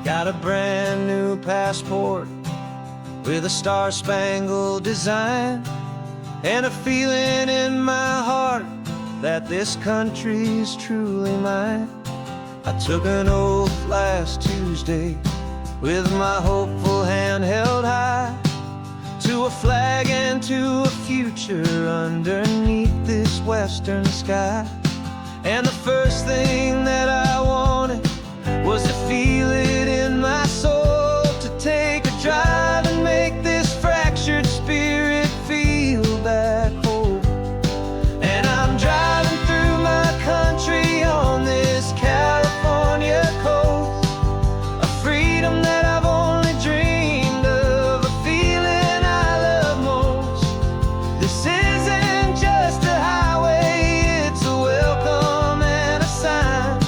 Got a brand new passport with a star-spangled design, and a feeling in my heart that this country's truly mine. I took an oath last Tuesday with my hopeful hand held high, to a flag and to a future underneath this western sky. And the first thing that I wanted was to feel it in my soul, to take a drive and make this fractured spirit feel back home. And I'm driving through my country on this California coast, a freedom that I've only dreamed of, a feeling I love most. This isn't just a highway, it's a welcome and a sign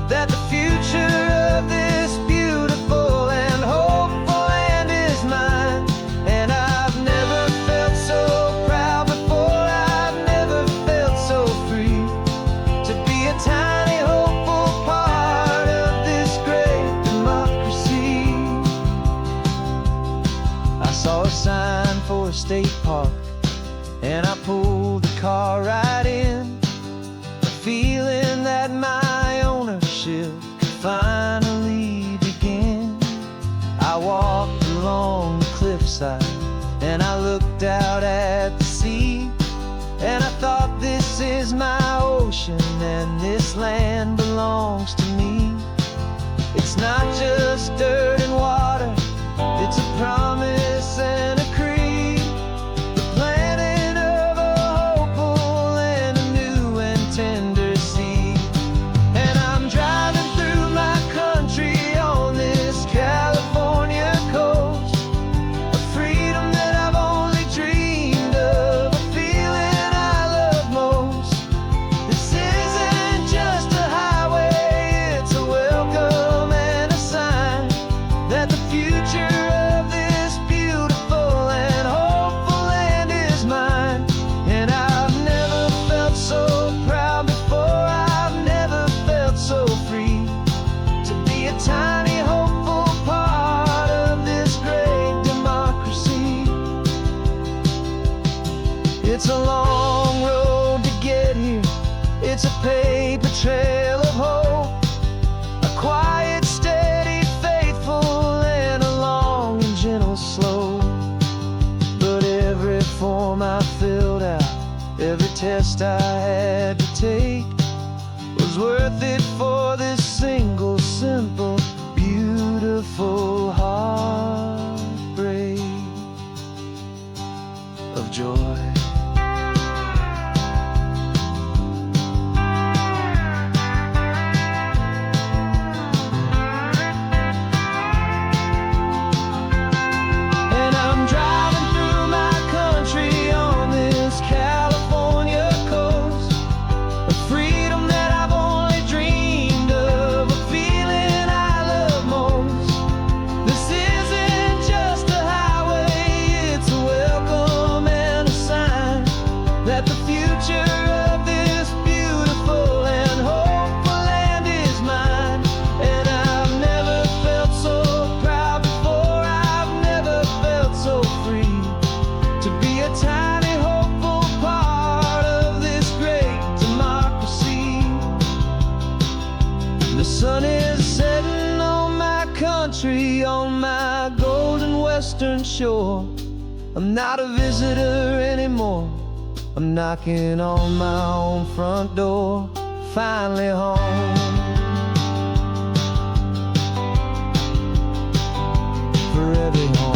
that the future of this beautiful and hopeful land is mine. And I've never felt so proud before, I've never felt so free, to be a tiny hopeful part of this great democracy. I saw a sign for a state park, and I pulled the car right in, a feeling that my ownership could finally begin. I walked along the cliffside and I looked out at the sea, and I thought, this is my ocean and this land belongs to me. It's not just dirt and water, it's a promise and a creed, the planting of a hopeful and a new and tender seed. And I'm driving through my country on this California coast, a freedom that I've only dreamed of, a feeling I love most. This isn't just a highway, it's a welcome and a sign that the future of this beautiful and hopeful land is mine. And I've never felt so proud before, I've never felt so free, to be a tiny hopeful part of this great democracy. It's a long road to get here, it's a paper trail of hope, a quiet, steady, faithful, and a long and gentle slope. But every form I filled out, every test I had to take, was worth it for this single, simple, beautiful heartbreak of joy. And I'm driving through my country on this California coast, a freedom that I've only dreamed of, a feeling I love most. This isn't just a highway, it's a welcome and a sign that the future of this beautiful and hopeful land is mine. And I've never felt so proud before, I've never felt so free, to be a tiny hopeful part of this great democracy. The sun is setting on my country, on my golden western shore. I'm not a visitor anymore, I'm knocking on my own front door, finally home. For every home.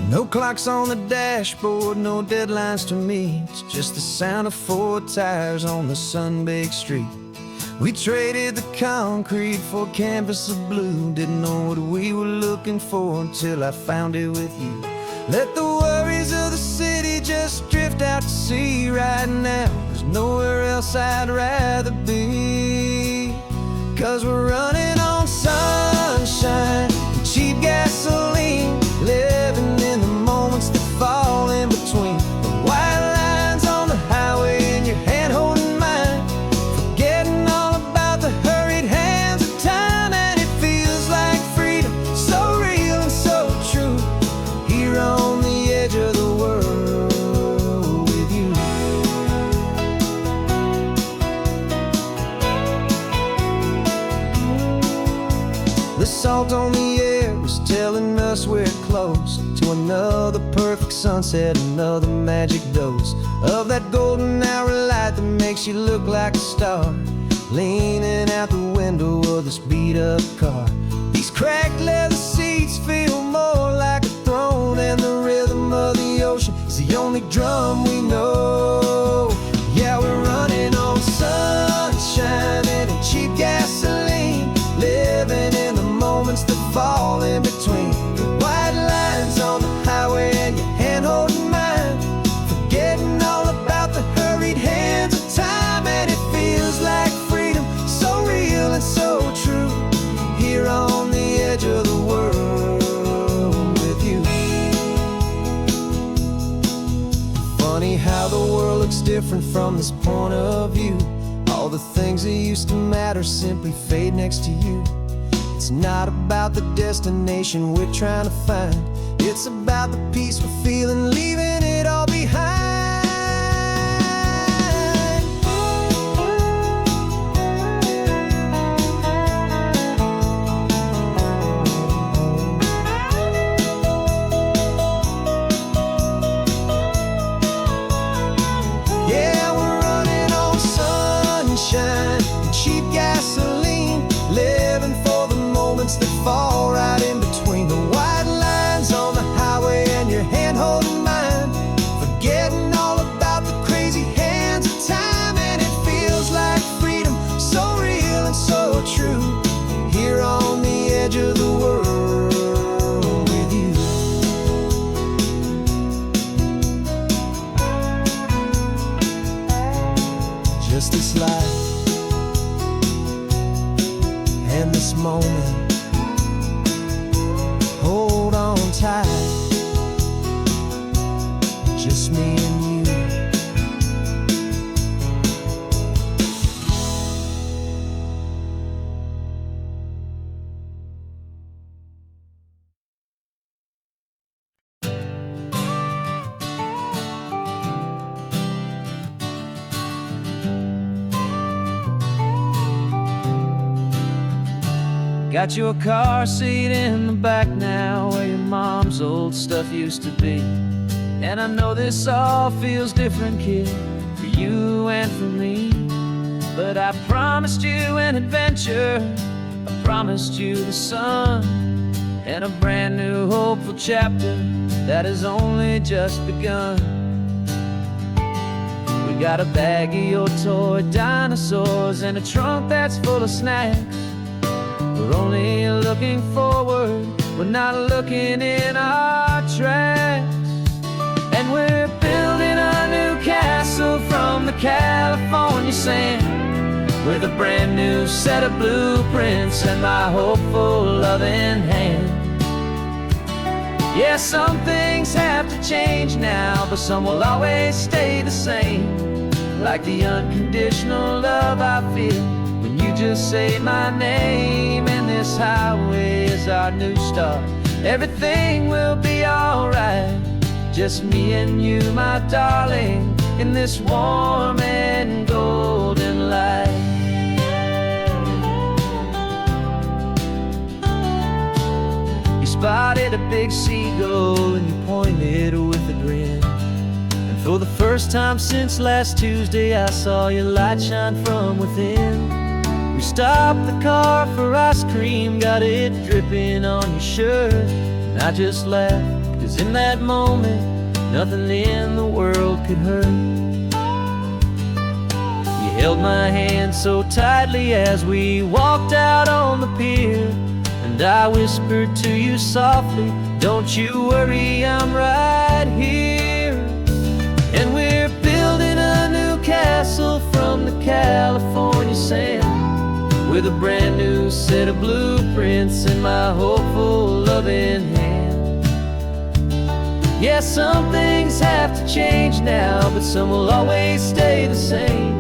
No clocks on the dashboard, no deadlines to meet. It's just the sound of 4 tires on the sun-baked street. We traded the concrete for a canvas of blue. Didn't know what we were looking for until I found it with you. Let the worries of the city just drift out to sea right now. There's nowhere else I'd rather be. 'Cause we're running on sunshine and cheap gasoline, living in the moments that fall in between. The white lines on the highway and your hand holding mine, forgetting all about the hurried hands of time. And it feels like freedom, so real and so true, here on the edge of the world with you. The salt on the air is telling us we're close to another perfect sunset, another magic dose of that golden hour light that makes you look like a star, leaning out the window of this beat-up car. These cracked leather seats feel more like a throne, and the rhythm of the ocean is the only drum we know. Yeah, we're running on sunshine and cheap gasoline, living in the moments that fall in between. The white lines on the highway and your hand holding mine, forgetting all about the hurried hands of time. And it feels like freedom, so real and so true, here on the edge of the world with you. Funny how the world looks different from this point of view. All the things that used to matter simply fade next to you. It's not about the destination we're trying to find, it's about the peace we're feeling, leaving it all behind. Yeah, we're running on sunshine and cheap gasoline, living for the moments that fall right in between. The white lines on the highway and your hand holding mine, forgetting all about the crazy hands of time. And it feels like freedom, so real and so true, here on the edge of the world with you. Just this life and this moment, hold on tight, just me and you. Got your car seat in the back now, where your mom's old stuff used to be. And I know this all feels different, kid, for you and for me. But I promised you an adventure, I promised you the sun, and a brand new hopeful chapter that has only just begun. We got a bag of your toy dinosaurs and a trunk that's full of snacks. We're only looking forward, we're not looking in our tracks. And we're building a new castle from the California sand, with a brand new set of blueprints and my hopeful loving hand. Yeah, some things have to change now, but some will always stay the same, like the unconditional love I feel when you just say my name. And this highway is our new start, everything will be alright, just me and you, my darling, in this warm and golden light. You spotted a big seagull and you pointed with a grin, and for the first time since last Tuesday I saw your light shine from within. We stopped the car for ice cream, got it dripping on your shirt, and I just laughed, 'cause in that moment, nothing in the world could hurt. You held my hand so tightly as we walked out on the pier, and I whispered to you softly, don't you worry, I'm right here. And we're building a new castle from the California sand, with a brand new set of blueprints in my hopeful, loving hand. Yeah, some things have to change now, but some will always stay the same.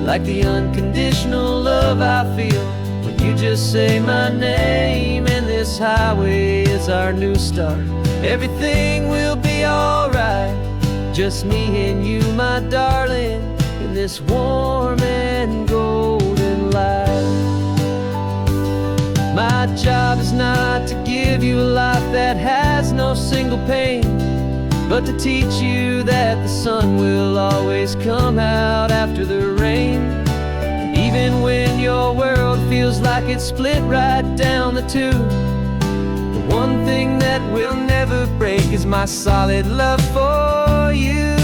Like the unconditional love I feel when you just say my name. And this highway is our new start. Everything will be alright, just me and you, my darling, in this warm and golden light. My job is not to give you a life that has no single pain, but to teach you that the sun will always come out after the rain. Even when your world feels like it's split right down the two, the one thing that will never break is my solid love for you.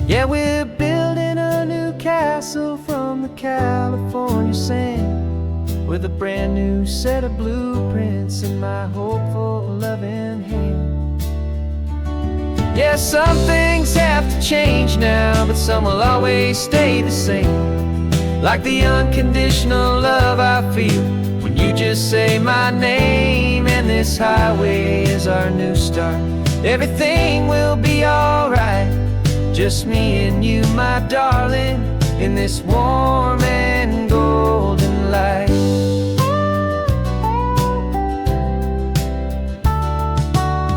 Yeah, we're building a new castle from the California sand, with a brand new set of blueprints in my hopeful, loving hand. Yeah, some things have to change now, but some will always stay the same. Like the unconditional love I feel when you just say my name. And this highway is our new start. Everything will be alright, just me and you, my darling, in this warm and golden light.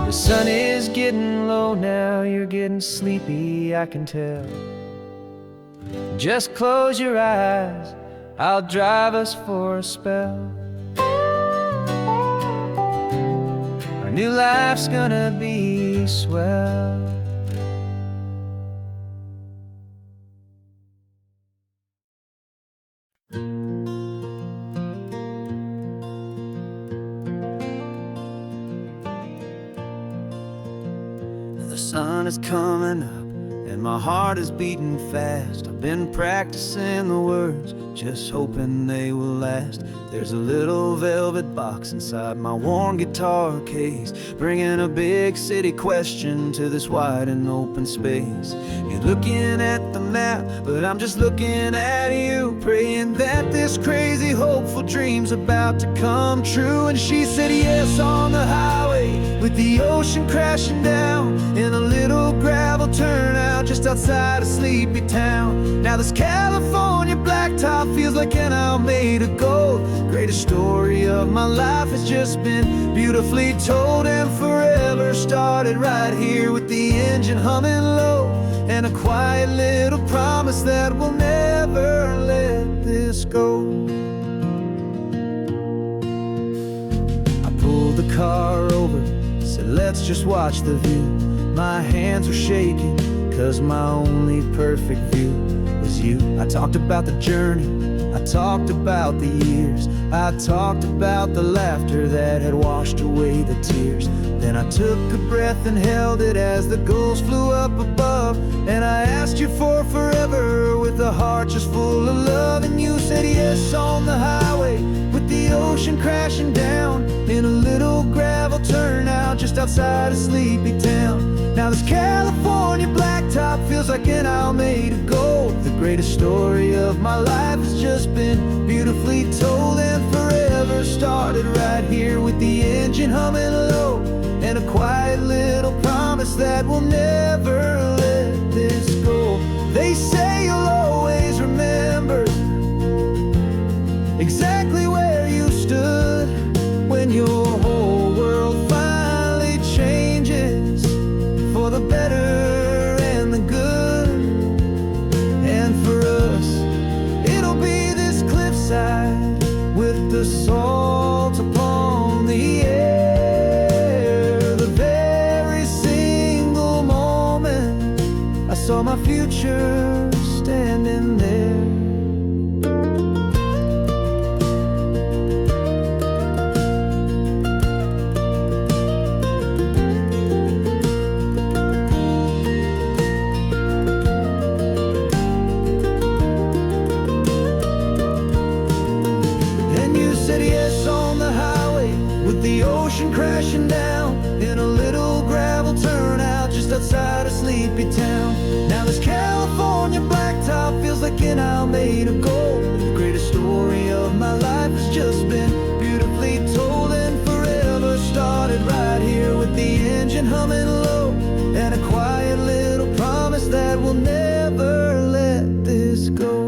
The sun is getting low now, you're getting sleepy, I can tell. Just close your eyes, I'll drive us for a spell. Our new life's gonna be swell. The sun is coming up and my heart is beating fast. I've been practicing the words, just hoping they will last. There's a little velvet box inside my worn guitar case, bringing a big city question to this wide and open space. You're looking at the map, but I'm just looking at you, praying that this crazy hopeful dream's about to come true. And she said yes on the highway, with the ocean crashing down, in a little gravel turnout just outside a sleepy town. Now this California blacktop feels like an owl made of gold. Greatest story of my life has just been beautifully told, and forever started right here with the engine humming low, and a quiet little promise that we'll never let this go. I pulled the car over, said let's just watch the view. My hands were shaking, 'cause my only perfect view was you. I talked about the journey, I talked about the years, I talked about the laughter that had washed away the tears. Then I took a breath and held it as the gulls flew up above, and I asked you for forever with a heart just full of love. And you said yes on the highway, with the ocean crashing down, in a little gravel turnout just outside a sleepy town. Now this California blacktop feels like an owl made of gold. The greatest story of my life has just been beautifully told, and forever started right here with the engine humming low, and a quiet little promise that we'll never let this go. They say you'll always remember exactly where you stood when your whole world finally changes for the better and the good. And for us, it'll be this cliffside with the salt upon the air. The very single moment I saw my future standing there. came crashing down in a little gravel turnout just outside a sleepy town. Now this California blacktop feels like an isle made of gold. The greatest story of my life has just been beautifully told, and forever started right here with the engine humming low, and a quiet little promise that we'll never let this go.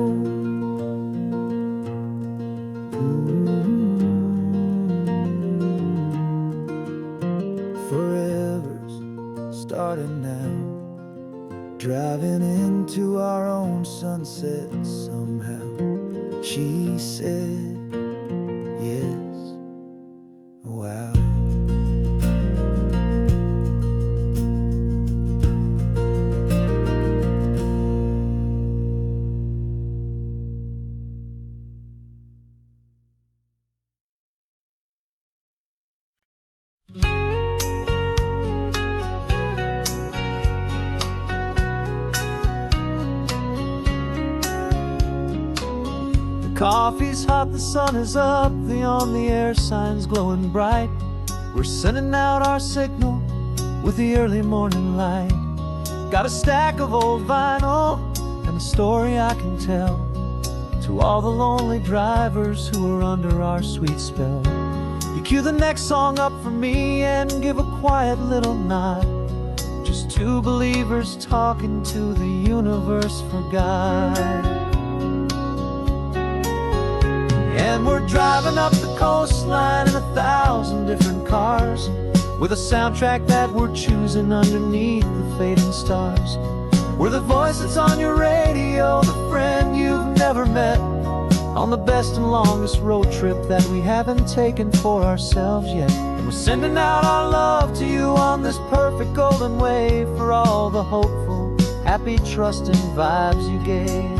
Forever's starting now, driving into our own sunset somehow. She said yes, wow. Coffee's hot, the sun is up, the on-the-air sign's glowing bright. We're sending out our signal with the early morning light. Got a stack of old vinyl and a story I can tell to all the lonely drivers who are under our sweet spell. You cue the next song up for me and give a quiet little nod. Just two believers talking to the universe for God. And we're driving up the coastline in 1,000 different cars, with a soundtrack that we're choosing underneath the fading stars. We're the voice that's on your radio, the friend you've never met, on the best and longest road trip that we haven't taken for ourselves yet. And we're sending out our love to you on this perfect golden wave, for all the hopeful, happy, trusting vibes you gave.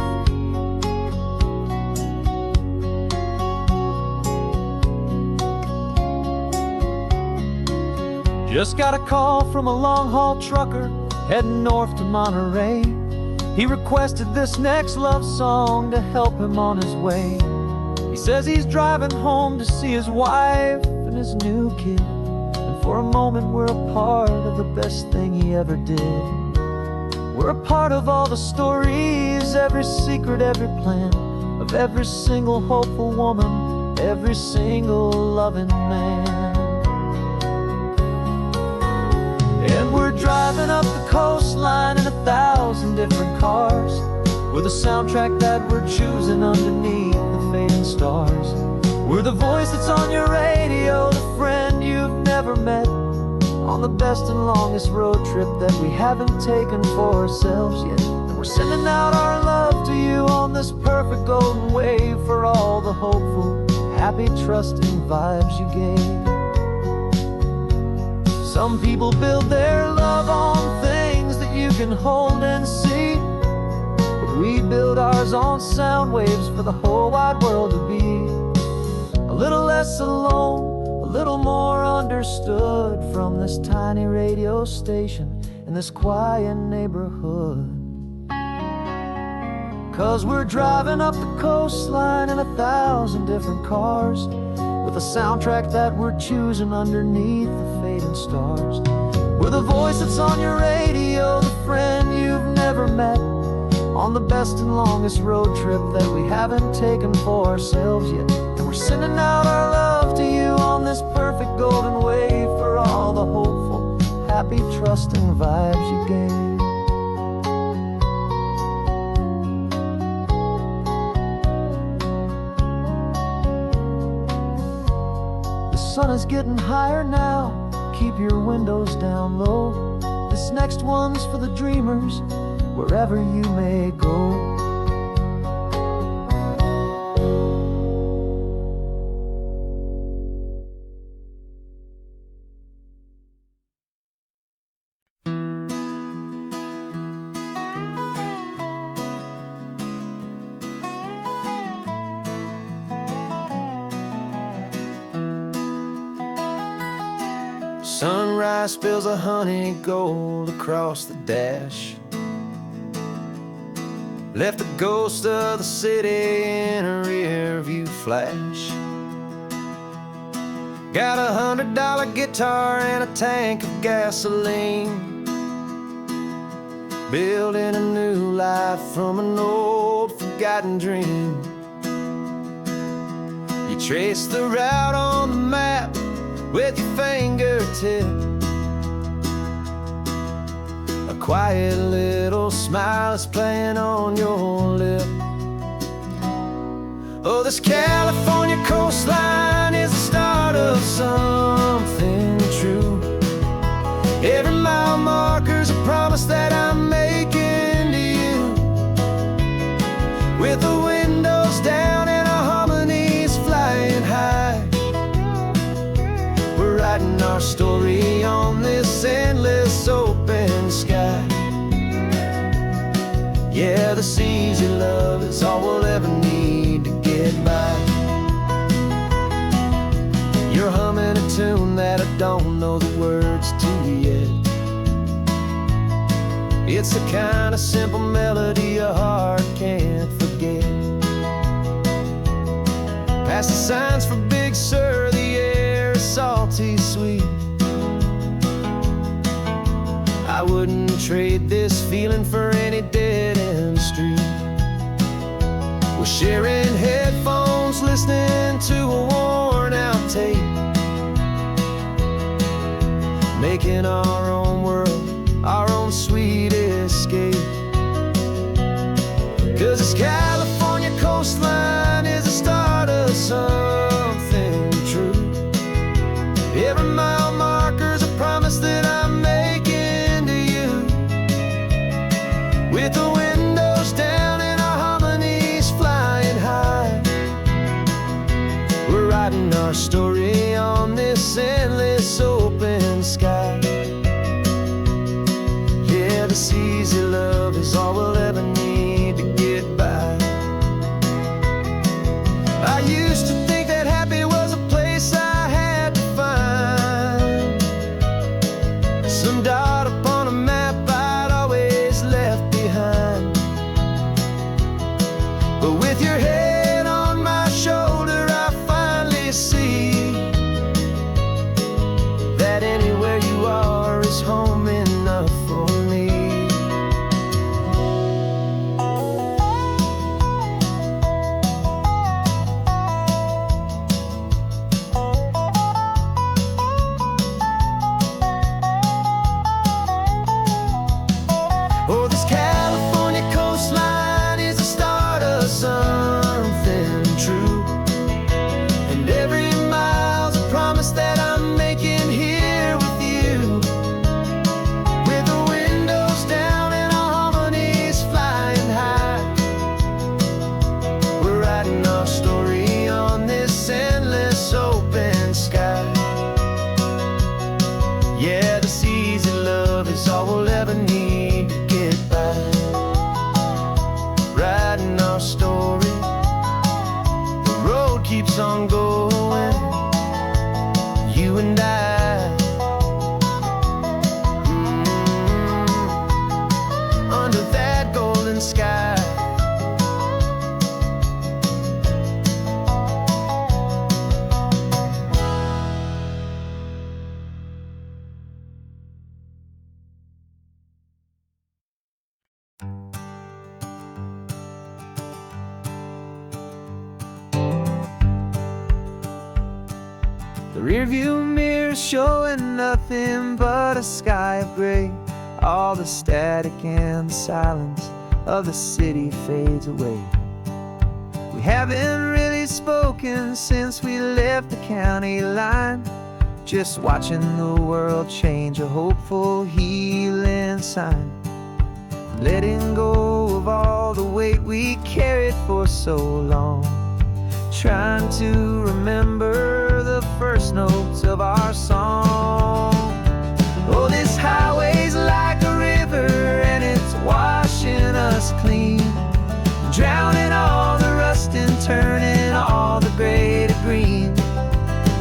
Just got a call from a long-haul trucker heading north to Monterey. He requested this next love song to help him on his way. He says he's driving home to see his wife and his new kid, and for a moment we're a part of the best thing he ever did. We're a part of all the stories, every secret, every plan, of every single hopeful woman, every single loving man. And we're driving up the coastline in 1,000 different cars, with a soundtrack that we're choosing underneath the fading stars. We're the voice that's on your radio, the friend you've never met, on the best and longest road trip that we haven't taken for ourselves yet. And we're sending out our love to you on this perfect golden wave, for all the hopeful, happy, trusting vibes you gave. Some people build their love on things that you can hold and see, but we build ours on sound waves for the whole wide world to be a little less alone, a little more understood, from this tiny radio station in this quiet neighborhood. 'Cause we're driving up the coastline in 1,000 different cars, with a soundtrack that we're choosing underneath the fading stars. We're the voice that's on your radio, the friend you've never met, on the best and longest road trip that we haven't taken for ourselves yet. And we're sending out our love to you on this perfect golden wave, for all the hopeful, happy, trusting vibes you gave. The sun is getting higher now, keep your windows down low. This next one's for the dreamers, wherever you may go. Sunrise spills a honey gold across the dash, left the ghost of the city in a rear view flash. Got $100 guitar and a tank of gasoline, building a new life from an old forgotten dream. You trace the route on the map with your fingertip, a quiet little smile is playing on your lip. Oh, this California coastline is the start of something true. Every mile marker's a promise that I'm making to you. With the windows down and our harmonies flying high, we're writing our story on this endless open sky. Yeah, this easy love is all we'll ever need to get by. You're humming a tune that I don't know the words to yet. It's the kind of simple melody your heart can't forget. Past the signs for Big Sur, the air is salty sweet. I wouldn't trade this feeling for any dead-end street. We're sharing headphones, listening to a worn-out tape, making our own world, our own sweet escape. 'Cause this California coastline is the start of something true. Every mile marker's a promise that I'm making to you. With the windows down and our harmonies flying high, we're writing our story on this endless open sky. Yeah, this easy love is all we'll ever need to get by. I used to think that happy was a place I had to find, some dot upon a map I'd always left behind. But with your head on my shoulder, I finally see that anywhere you are is home enough for me. Oh, this California coastline is the start of something true. And every mile's a promise that I'm making here with you. With the windows down and our harmonies flying high, we're writing our story on this endless open sky. Yeah, this easy love is all we'll ever need to get by. Writing our story, the road keeps on going, you and I. Under that golden sky. The rearview mirror showing nothing but a sky of gray. All the static and the silence of the city fades away. We haven't really spoken since we left the county line, just watching the world change, a hopeful healing sign. Letting go of all the weight we carried for so long, trying to remember the first notes of our song. Oh, this highway's like a river and it's washing us clean, drowning all the rust and turning all the gray to green.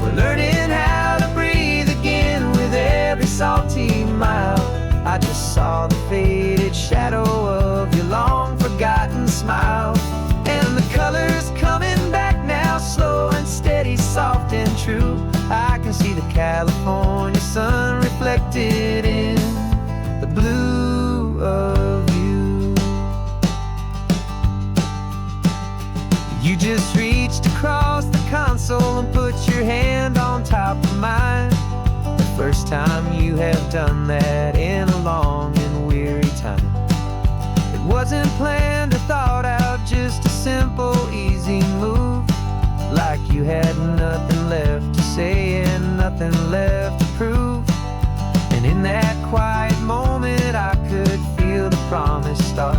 We're learning how to breathe again with every salty mile. I just saw the faded shadow of your long forgotten smile, and the colors coming back now, slow and steady, soft and true. I can can see the California sun reflected in the blue of you. You just reached across the console and put your hand on top of mine. The first time you have done that in a long and weary time. It wasn't planned or thought out, just a simple, easy move. Like you had nothing left to say and nothing left to prove. And in that quiet moment I could feel the promise start,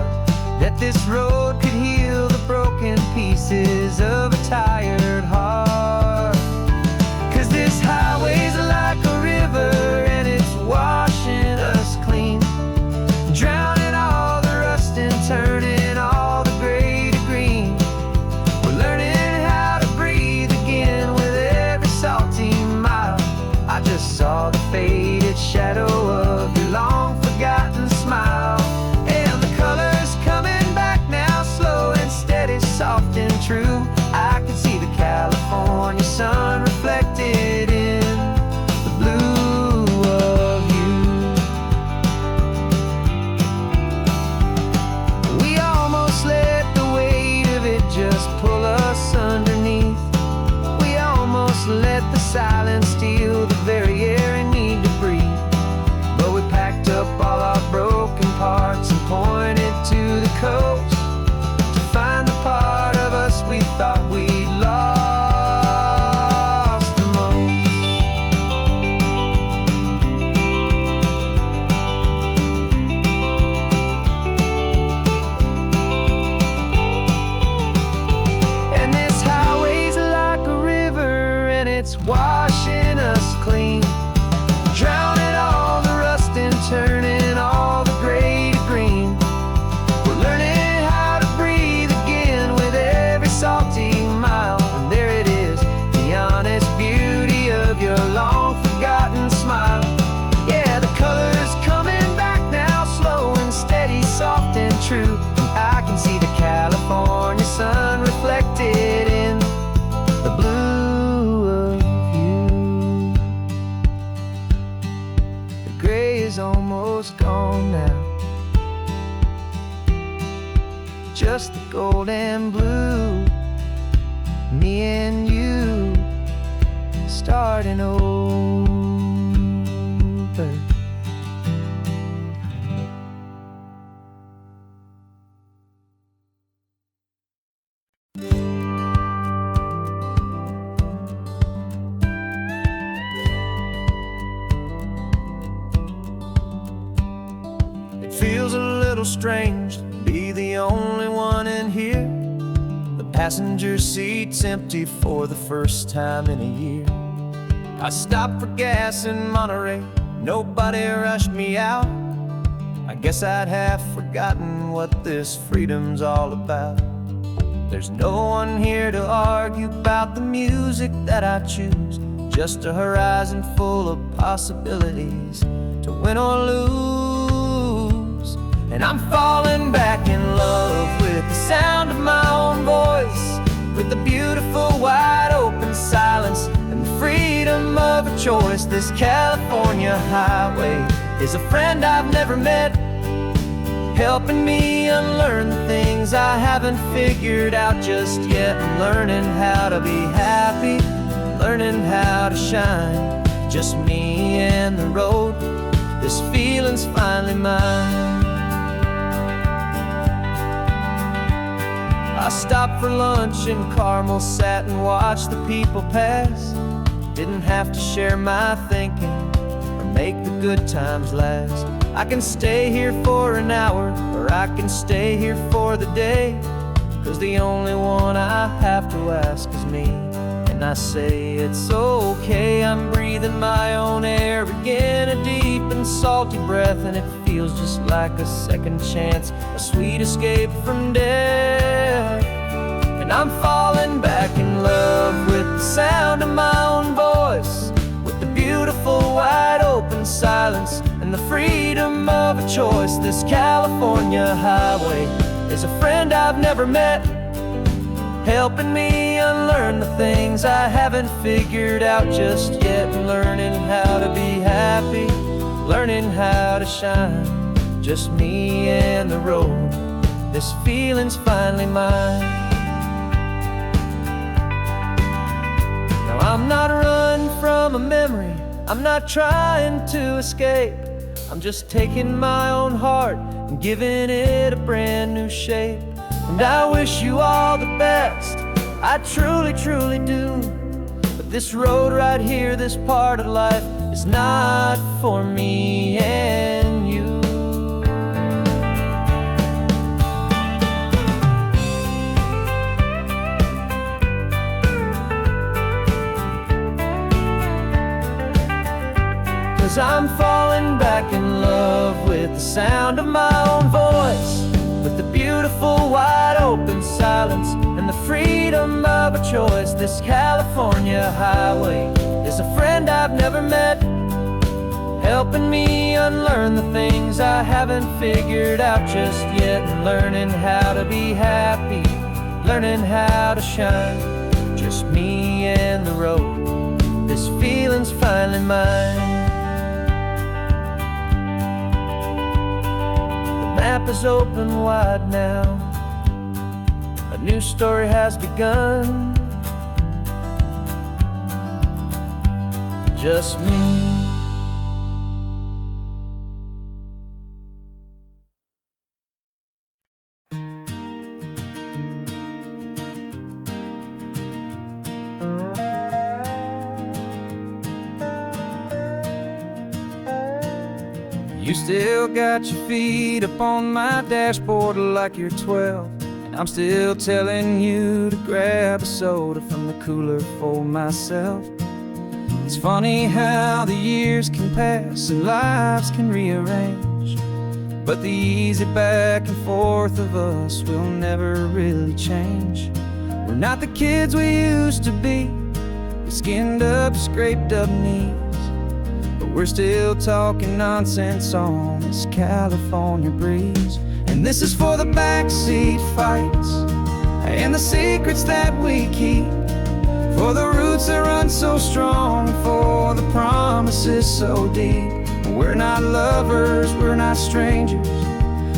that this road could heal the broken pieces of a tired heart. 'Cause this highway's like a river and it's washing us clean, drowning all the rust and turning all the gray to green. We're learning how to breathe again with every salty mile. I just saw the faded shadow of your long forgotten smile. And the colors coming back now, slow and steady, soft and true. I can see the California sun reflected in the blue of you. We almost let the weight of it just pull us underneath. We almost let the silence steal the very air I need to breathe. But we packed up all our broken parts and pointed to the coast to find the part of us we thought we'd lost the most. And this highway's like a river and it's washing us clean, drowning all the rust and turning all the gray to green. We're learning how to breathe again with every salty mile. And there it is, the honest beauty of your long forgotten smile. Yeah, the colors coming back now, slow and steady, soft and true. I can see the California sun reflected in the blue of you. The gray is almost gone now, just the gold and blue. Me and you starting over. It feels a little strange to be the only one in here. The passenger seat's empty for the first time in a year. I stopped for gas in Monterey, nobody rushed me out. I guess I'd half forgotten what this freedom's all about. There's no one here to argue about the music that I choose, just a horizon full of possibilities to win or lose. And I'm falling back in love with the sound of my own voice, with the beautiful wide open silence and the freedom of a choice. This California highway is a friend I've never met, helping me unlearn the things I haven't figured out just yet. I'm learning how to be happy, learning how to shine, just me and the road. This feeling's finally mine. I stopped for lunch in Carmel, sat and watched the people pass. Didn't have to share my thinking or make the good times last. I can stay here for an hour, or I can stay here for the day, 'cause the only one I have to ask is me. And I say it's okay, I'm breathing my own air again, a deep and salty breath, and it feels just like a second chance, a sweet escape from death. And I'm falling back in love with the sound of my own voice, with the beautiful wide open silence and the freedom of a choice. This California highway is a friend I've never met, helping me unlearn the things I haven't figured out just yet, and learning how to be happy, learning how to shine, just me and the road. This feeling's finally mine. Now I'm not running from a memory, I'm not trying to escape. I'm just taking my own heart and giving it a brand new shape. And I wish you all the best, I truly, truly do. But this road right here, this part of life, is not for me and you. 'Cause I'm falling back in love with the sound of my own voice, with the beautiful wide open silence and the freedom of a choice. This California highway is a friend I've never met, helping me unlearn the things I haven't figured out just yet, and learning how to be happy, learning how to shine, just me and the road. This feeling's finally mine. The map is open wide now, a new story has begun, just me. You still got your feet up on my dashboard like you're 12, and I'm still telling you to grab a soda from the cooler for myself. It's funny how the years can pass and lives can rearrange, but the easy back and forth of us will never really change. We're not the kids we used to be, with skinned up, scraped up knees, but we're still talking nonsense on this California breeze. And this is for the backseat fights and the secrets that we keep, for the roots that run so strong, for the promises so deep. We're not lovers, we're not strangers,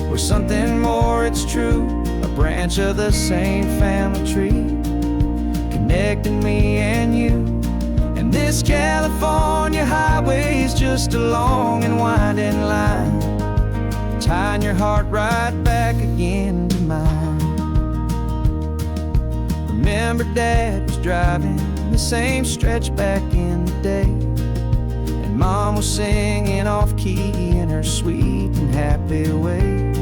we're something more, it's true, a branch of the same family tree, connecting me and you. And this California highway is just a long and winding line, tying your heart right back again to mine. Remember Dad was driving the same stretch back in the day, and Mom was singing off-key in her sweet and happy way.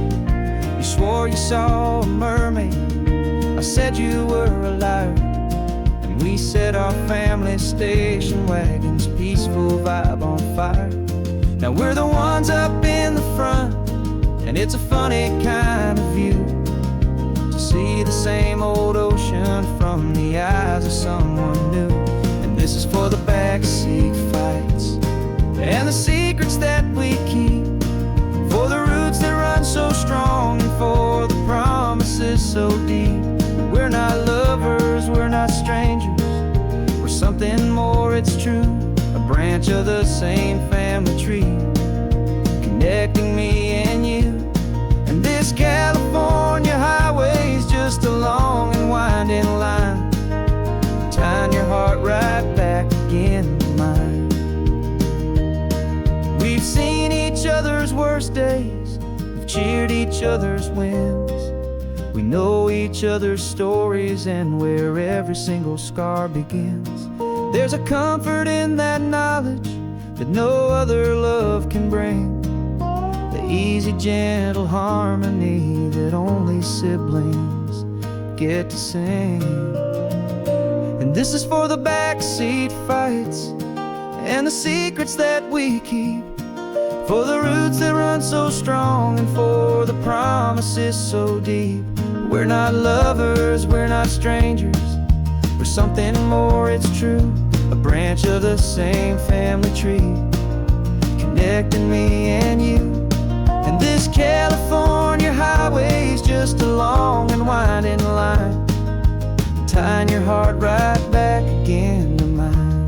You swore you saw a mermaid, I said you were a liar, and we set our family station wagon's peaceful vibe on fire. Now we're the ones up in the front, and it's a funny kind of view to see the same old ocean from the eyes of someone new. And this is for the backseat fights and the secrets that we keep, for the roots that run so strong, and for the promises so deep. We're not lovers, we're not strangers, we're something more, it's true, a branch of the same family tree, connecting me and you. And this California highway is just a long and winding line, tying your heart right back again to mine. We've seen each other's worst days, we've cheered each other's wins, we know each other's stories and where every single scar begins. There's a comfort in that knowledge that no other love can bring, the easy, gentle harmony that only siblings get to sing. And this is for the backseat fights and the secrets that we keep, for the roots that run so strong, and for the promises so deep. We're not lovers, we're not strangers, we're something more, it's true, a branch of the same family tree, connecting me and you. And this California highway is just a long and winding line, tying your heart right back again to mine.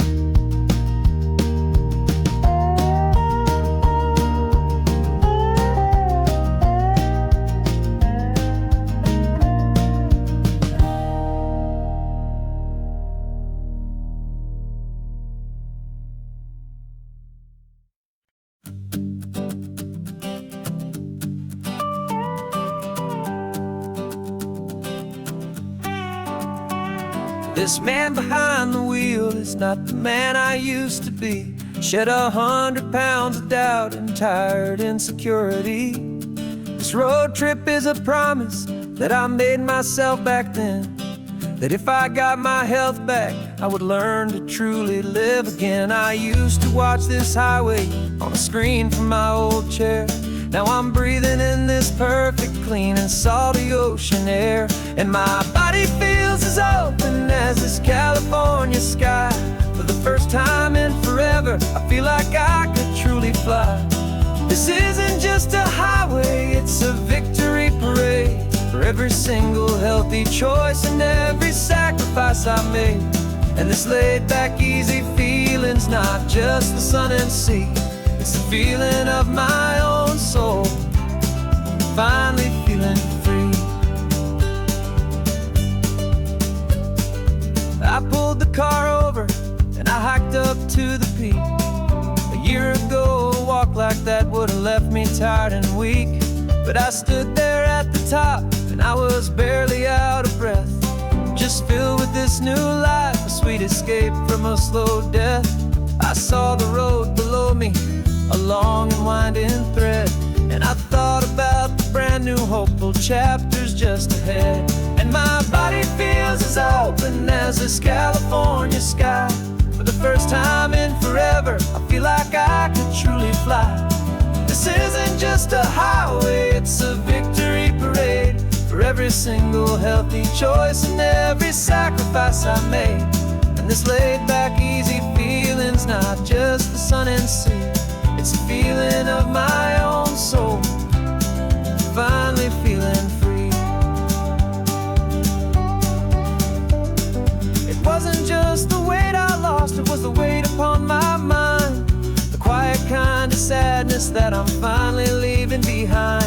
This man behind the wheel is not the man I used to be. Shed 100 pounds of doubt and tired insecurity. This road trip is a promise that I made myself back then, that if I got my health back, I would learn to truly live again. I used to watch this highway on a screen from my old chair. Now I'm breathing in this perfect, clean and salty ocean air. And my body feels as open as this California sky. For the first time in forever, I feel like I could truly fly. This isn't just a highway, it's a victory parade. For every single healthy choice and every sacrifice I made. And this laid back, easy feeling's not just the sun and sea. It's the feeling of my own soul, finally feeling free. I pulled the car over and I hiked up to the peak. A year ago, a walk like that would have left me tired and weak. But I stood there at the top and I was barely out of breath, just filled with this new life, a sweet escape from a slow death. I saw the road below me, a long and winding thread, and I thought about the brand new hopeful chapters just ahead. And my body feels as open as this California sky. For the first time in forever, I feel like I could truly fly. This isn't just a highway, it's a victory parade. For every single healthy choice and every sacrifice I made. And this laid back, easy feeling's not just the sun and sea. It's a feeling of my own soul, finally feeling free. It wasn't just the weight I lost, it was the weight upon my mind. The quiet kind of sadness that I'm finally leaving behind.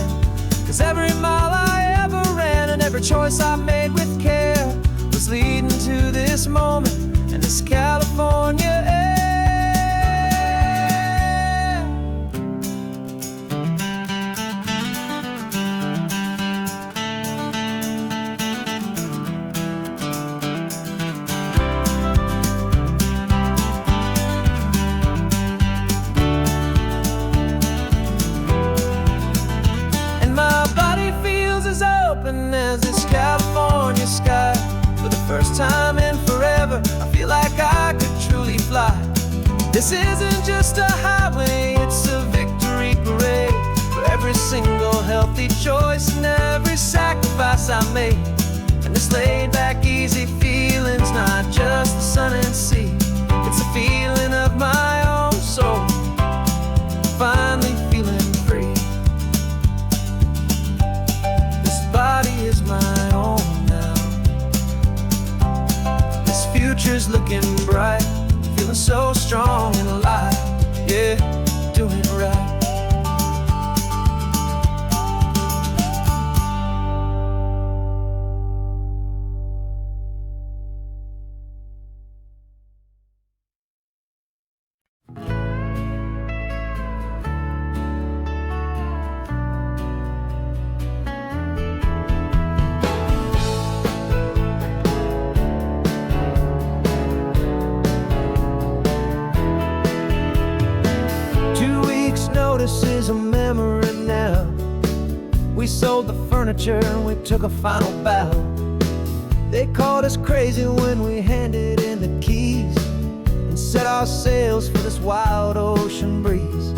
'Cause every mile I ever ran and every choice I made with care was leading to this moment and this California air. As this California sky. For the first time in forever, I feel like I could truly fly. This isn't just a highway, it's a victory parade. For every single healthy choice and every sacrifice I made. And this laid back, easy feeling's not just the sun and sea. It's a feeling of my own soul, finally feeling free. Body is my own now. This future's looking bright, feeling so strong and alive. Yeah, doing right. Notice is a memory now. We sold the furniture and we took a final bow. They called us crazy when we handed in the keys and set our sails for this wild ocean breeze.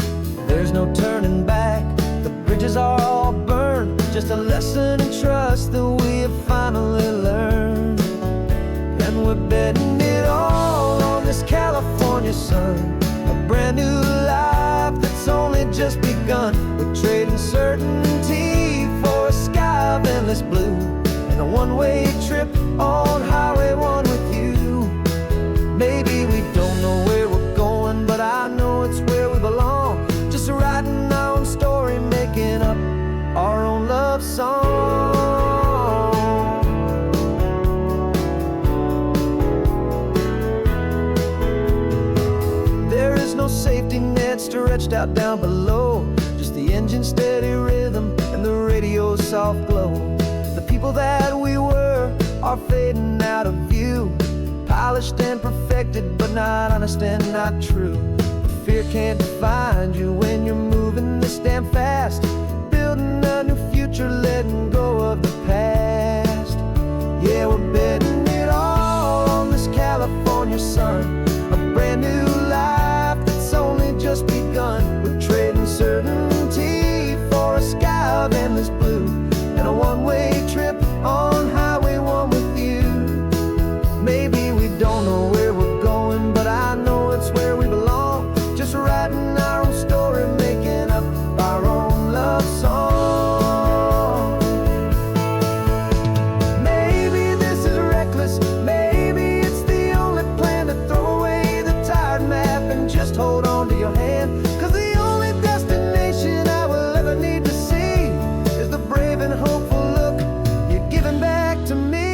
There's no turning back, the bridges are all burned. Just a lesson in trust that we have finally learned. And we're betting it all on this California sun, a brand new life that's only just begun. We're trading certainty for a sky of endless blue, and a one-way trip on Highway 1 with you. Maybe we don't know where we're going, but I know it's where we belong. Just writing our own story, making up our own love song. There is no safety net stretched out down below, just the engine's steady rhythm and the radio's soft glow. The people that we were are fading out of view, polished and perfected, but not honest and not true. Fear can't find you when you're moving this damn fast, building a new future, letting go of the past. Yeah, we're betting it all on this California sun, a brand new life that's only just begun. We're trading certainty for a sky of endless blue, and a one-way trip on Highway 1 with you. Maybe we don't know where we're going, but I know it's where we belong. Just writing our own story, making up our own love song. Maybe this is reckless, maybe it's the only plan to throw away the tired map and just hold on to your hand. 'Cause the only destination I will ever need to see is the brave and hopeful look you're giving back to me.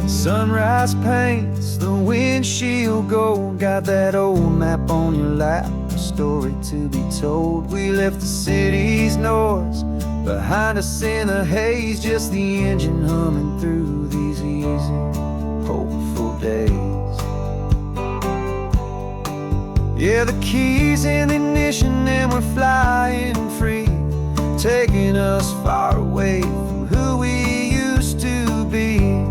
Sunrise paints the windshield gold, got that old map on your lap, a story to be told. We left the city's noise behind us in the haze, just the engine humming through these easy, hopeful days. Yeah, the keys in the ignition and we're flying free, taking us far away from who we used to be.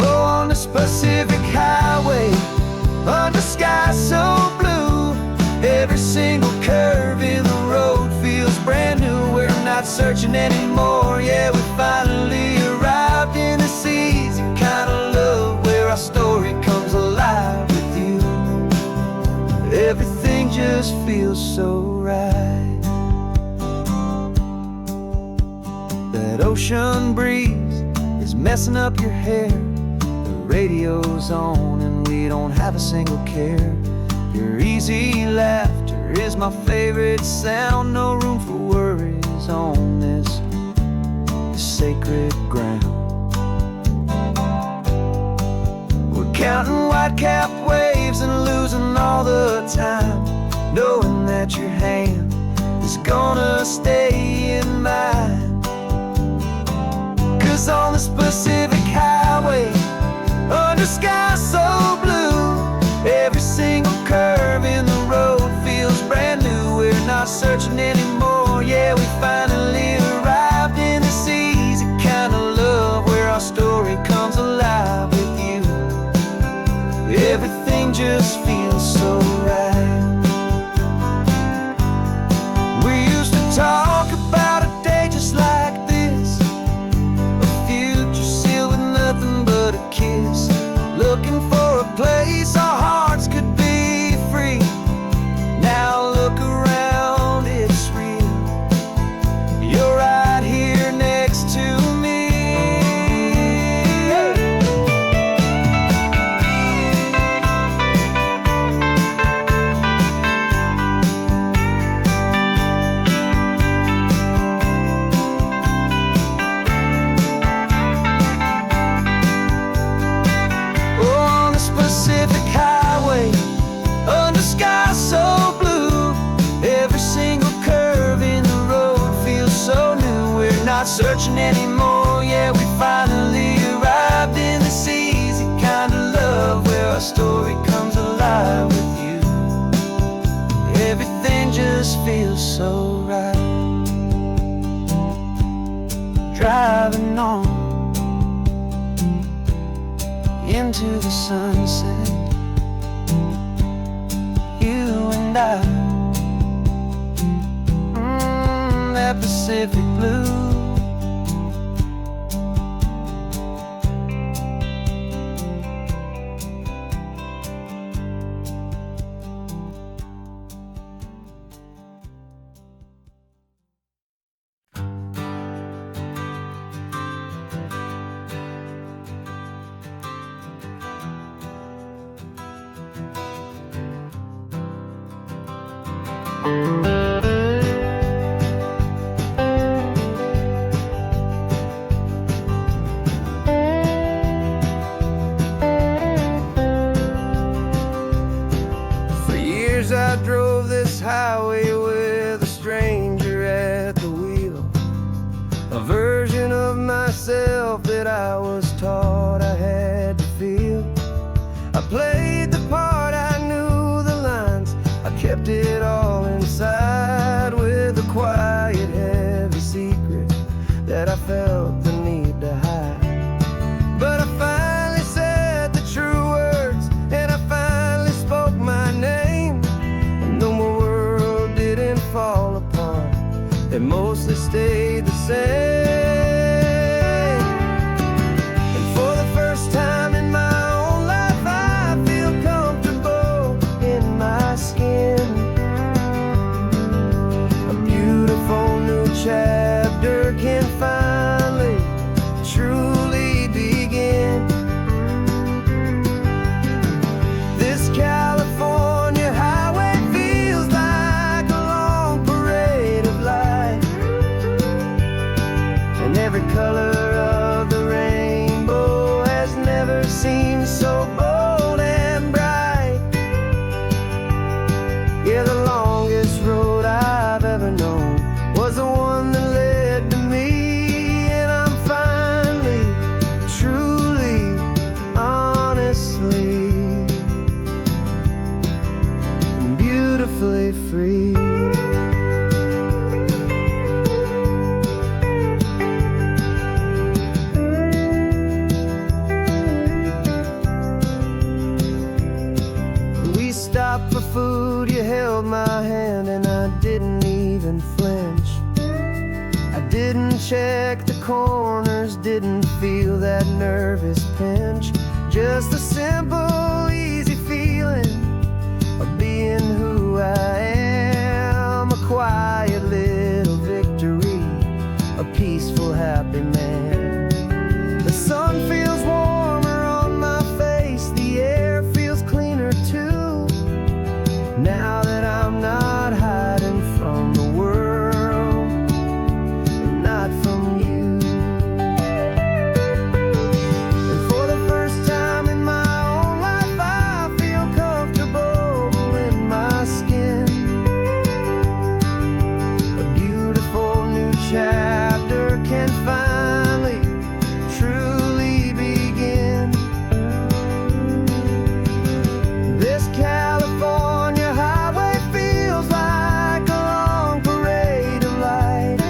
Oh, on this Pacific highway, under sky so blue, every single curve in the road feels brand new. We're not searching anymore, yeah, we finally arrived in this easy kind of love, where our story comes alive with you. Everything just feels so right. That ocean breeze is messing up your hair, radio's on and we don't have a single care. Your easy laughter is my favorite sound, no room for worries on this sacred ground. We're counting white-capped waves and losing all the time, knowing that your hand is gonna stay in mine. 'Cause on this Pacific highway, under sky so blue, every single curve in the road feels brand new. We're not searching anymore, yeah, we finally arrived in this easy kind of love, where our story comes alive with you. Everything just feels so right. We used to talk about a day just like this, a future sealed with nothing but a kiss. Love searching anymore. Yeah, we finally arrived in this easy kind of love where our story comes alive with you. Everything just feels so right. Driving on into the sunset, you and I, that Pacific blue. For years I drove this highway with a stranger at the wheel, a version of myself that I was taught I had to feel. I played the part, I knew the lines, I kept it all inside with a quiet, heavy secret that I felt the need to hide. But I finally said the true words, and I finally spoke my name. And though my world didn't fall apart, it mostly stayed the same. And for the first time in my own life, I feel comfortable in my skin. A beautiful new chapter can finally truly begin. This California highway feels like a long parade of light, and every color of the rainbow has never seemed so bold and bright. Yeah, the longest road I've ever known was the one that led to me, and I'm finally, truly, honestly, and beautifully free. We stopped for food, you held my hand, and I didn't even flinch. I didn't check the corners, didn't feel that nervous pinch. Just a simple, easy feeling of being who I am. A quiet little victory, a peaceful, happy man. The sun feels warmer on my face, the air feels cleaner too, now that I'm not hiding from the world, and not from you. And for the first time in my own life, I feel comfortable in my skin. A beautiful new chapter can finally truly begin. This California highway feels like a long parade of light,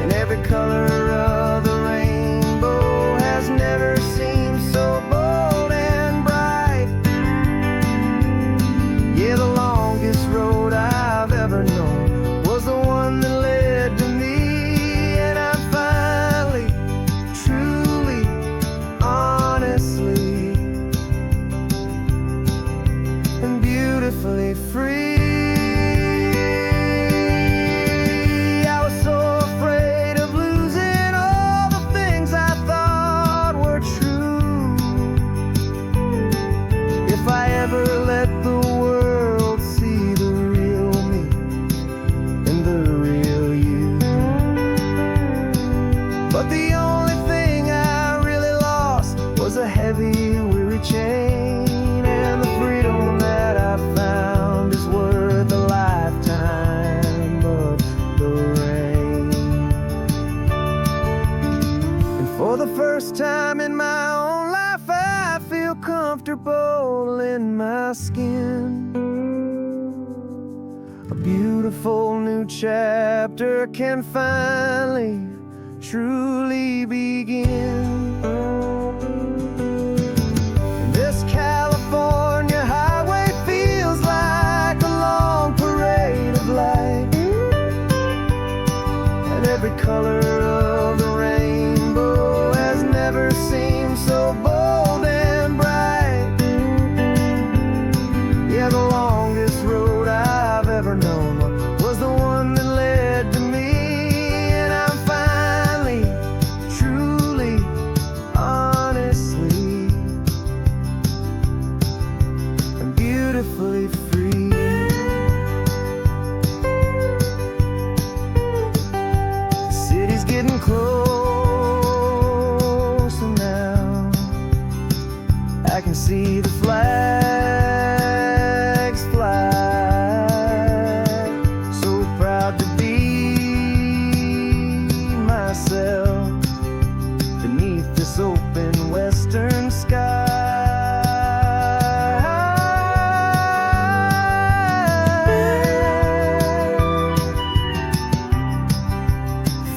and every color of the rainbow has never seemed so bold and bright. Yeah, the longest road I've ever known was the one that led to me, and I'm finally, truly, honestly, and beautifully free. I was so afraid of losing the first time in my own life, I feel comfortable in my skin. A beautiful new chapter can finally, truly begin. This California highway feels like a long parade of light, and every color of the rainbow has never seemed so bold and bright. Yeah, the longest road I've ever known was the one that led to me, and I'm finally, truly, honestly, and beautifully free. The city's getting closer now. I can see the flags fly. So proud to be myself beneath this open western sky.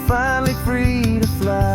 Finally free to fly.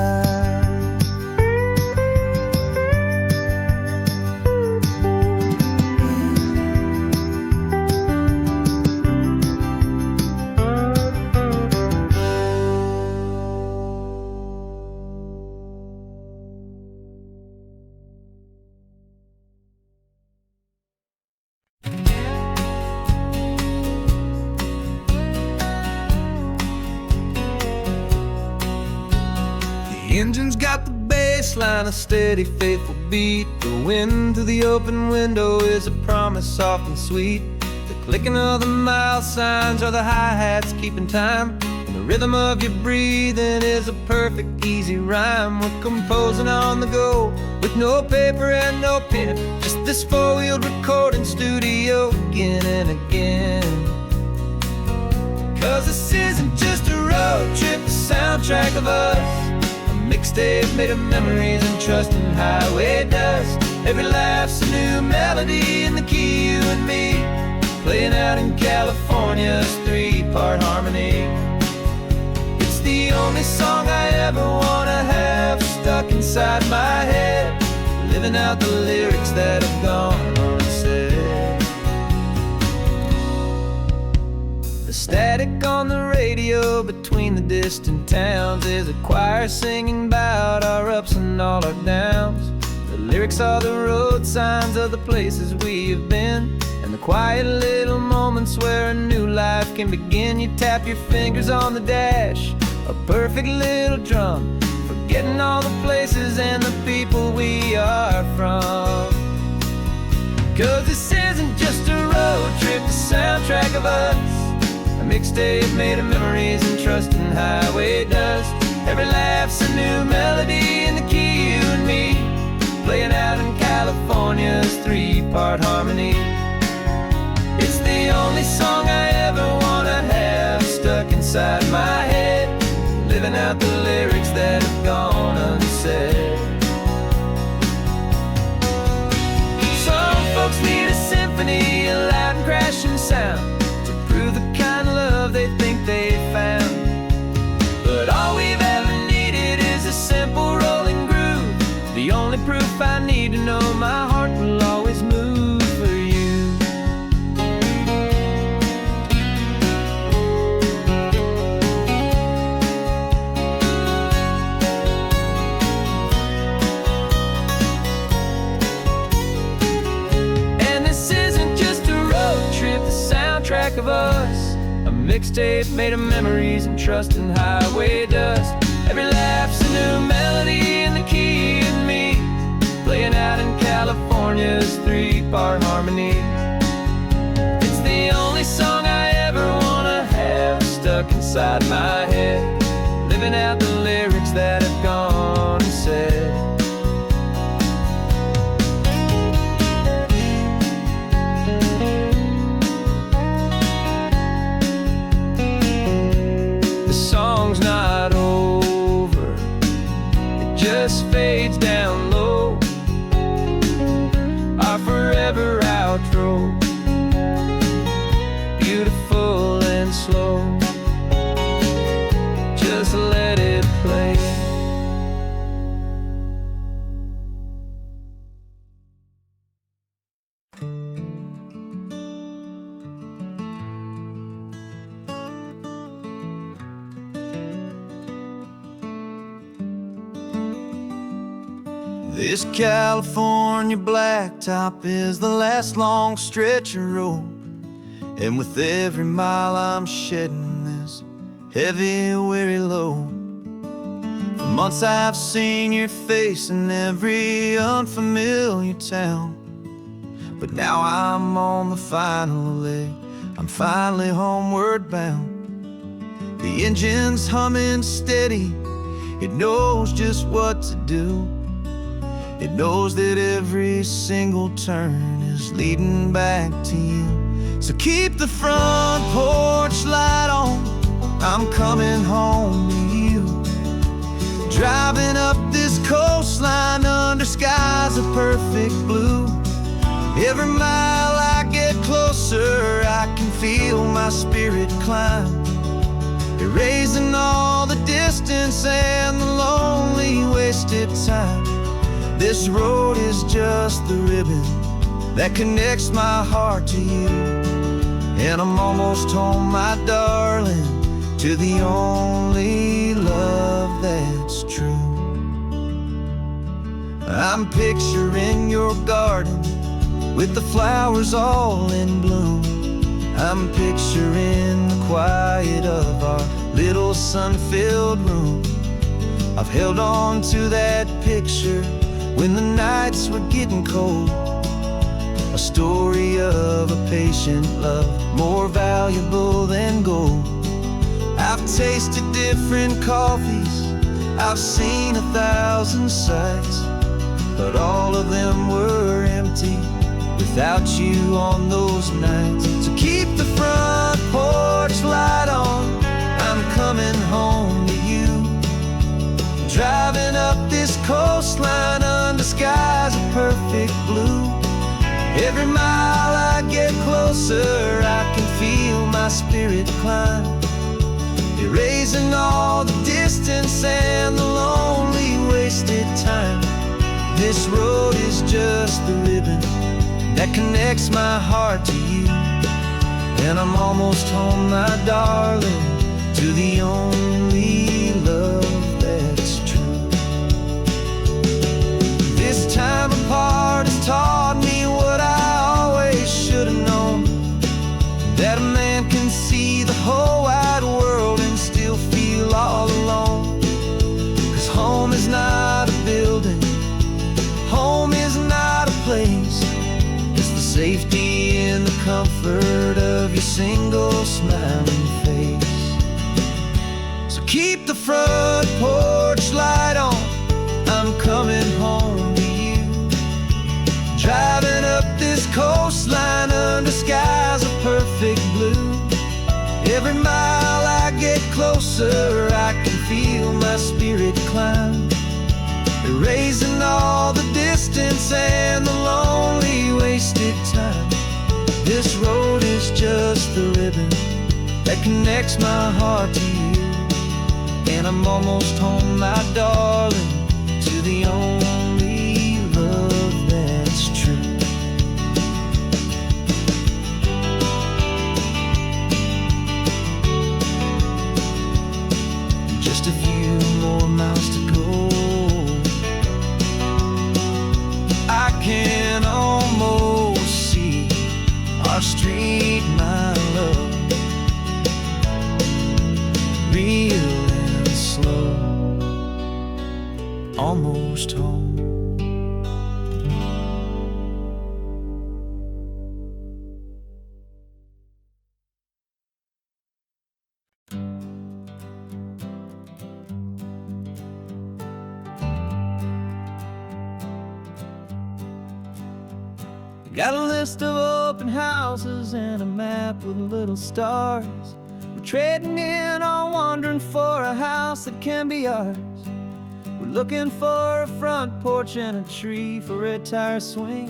The engine's got the bass line, a steady, faithful beat. The wind through the open window is a promise soft and sweet. The clicking of the mile signs are the hi-hats keeping time, and the rhythm of your breathing is a perfect, easy rhyme. We're composing on the go with no paper and no pen, just this four-wheeled recording studio again and again. 'Cause this isn't just a road trip, the soundtrack of us, mixtape made of memories and trust in highway dust. Every laugh's a new melody in the key, you and me, playing out in California's three-part harmony. It's the only song I ever wanna have stuck inside my head, living out the lyrics that have gone unsaid. The static on the radio between the distant towns is a choir singing about our ups and all our downs. The lyrics are the road signs of the places we have been, and the quiet little moments where a new life can begin. You tap your fingers on the dash, a perfect little drum, forgetting all the places and the people we are from. 'Cause this isn't just a road trip, the soundtrack of us, mixtape made of memories and trust in highway dust. Every laugh's a new melody in the key, you and me, playing out in California's three-part harmony. It's the only song I ever wanna have stuck inside my head, living out the lyrics that have gone unsaid. Some folks need a symphony, a loud and crashing sound, the kind of love they think they found. But all we've ever needed is a simple rolling groove, the only proof I need to know my heart will always move for you. And this isn't just a road trip, the soundtrack of us, a mixtape made of memories and trust in highway dust. Every laugh's a new melody in the key, and me, playing out in California's three-part harmony. It's the only song I ever wanna have stuck inside my head, living out the lyrics that have gone unsaid. The song's not over, it just just fades down low. Our forever outro, beautiful and slow. Just let it play. This California blacktop is the last long stretch of road, and with every mile I'm shedding this heavy, weary load. For months I've seen your face in every unfamiliar town, but now I'm on the final leg, I'm finally homeward bound. The engine's humming steady, it knows just what to do. It knows that every single turn is leading back to you. So keep the front porch light on, I'm coming home to you. Driving up this coastline under skies of perfect blue. Every mile I get closer, I can feel my spirit climb, erasing all the distance and the lonely wasted time. This road is just the ribbon that connects my heart to you, and I'm almost home, my darling, to the only love that's true. I'm picturing your garden with the flowers all in bloom. I'm picturing the quiet of our little sun-filled room. I've held on to that picture when the nights were getting cold, a story of a patient love, more valuable than gold. I've tasted different coffees, I've seen 1,000 sights, but all of them were empty without you on those nights. So keep the front porch light on, I'm coming home to you. Driving up this coastline under skies of perfect blue. Every mile I get closer, I can feel my spirit climb, erasing all the distance and the lonely wasted time. This road is just the ribbon that connects my heart to you, and I'm almost home, my darling, to the only love that's true. This time apart has taught me what I always should have known, that a man can see the whole wide world and still feel all alone. 'Cause home is not a building, home is not a place, it's the safety and the comfort of your single smiling face. So keep the front porch light on, I'm coming home to you. Driving up this coastline under skies of perfect blue. Every mile I get closer, I can feel my spirit climb, erasing all the distance and the lonely wasted time. This road is just the ribbon that connects my heart to you, and I'm almost home, my darling, to the only love that's true. Just a few more miles to go, I can almost see our street, my love, real and slow, almost home. Got a list of open houses and a map with little stars. We're trading in or wandering for a house that can be ours. We're looking for a front porch and a tree for a tire swing,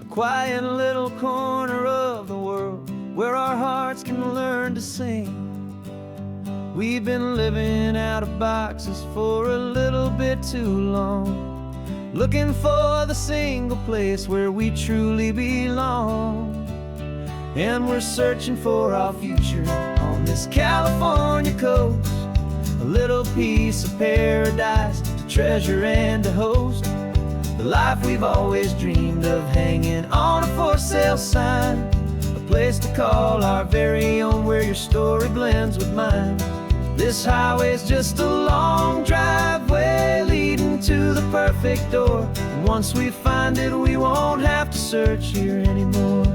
a quiet little corner of the world where our hearts can learn to sing. We've been living out of boxes for a little bit too long, looking for the single place where we truly belong. And we're searching for our future on this California coast, a little piece of paradise to treasure and to host, the life we've always dreamed of hanging on a for sale sign, a place to call our very own where your story blends with mine. This highway's just a long driveway leading to the perfect door, and once we find it we won't have to search here anymore.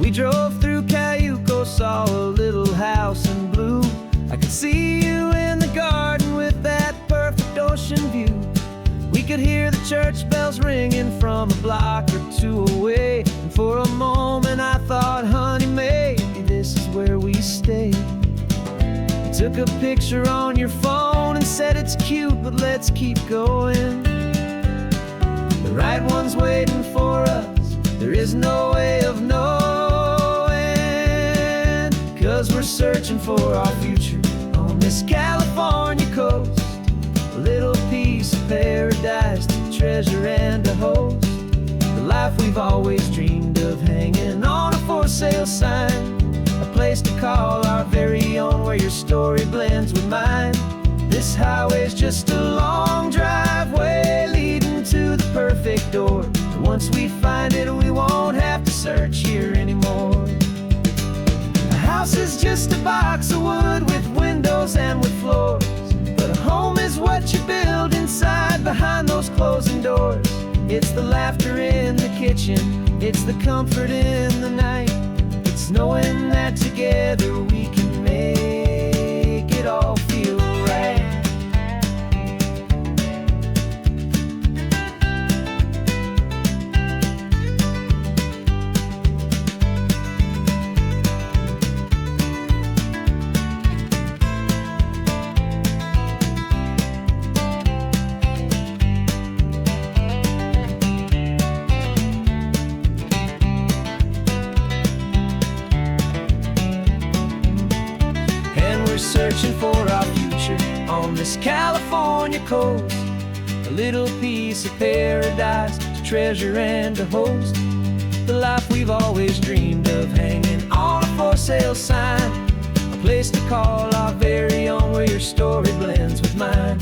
We drove through Cayuco, saw a little house in blue. I could see you in the garden with that perfect ocean view. We could hear the church bells ringing from a block or two away, and for a moment I thought, honey, maybe this is where we stay. You took a picture on your phone and said it's cute, but let's keep going. The right one's waiting for us, there is no way of knowing, 'cause we're searching for our future on this California coast, a little piece of paradise to treasure and to host, the life we've always dreamed of hanging on a for sale sign, a place to call our very own where your story blends with mine. This highway's just a long driveway leading to the perfect door, and once we find it we won't have to search here anymore. A house is just a box of wood with windows and with floors, but a home is what you build inside behind those closing doors. It's the laughter in the kitchen, it's the comfort in the night, it's knowing that together we can make it all feel right. Searching for our future on this California coast, a little piece of paradise to treasure and to host, the life we've always dreamed of hanging on a for sale sign, a place to call our very own where your story blends with mine.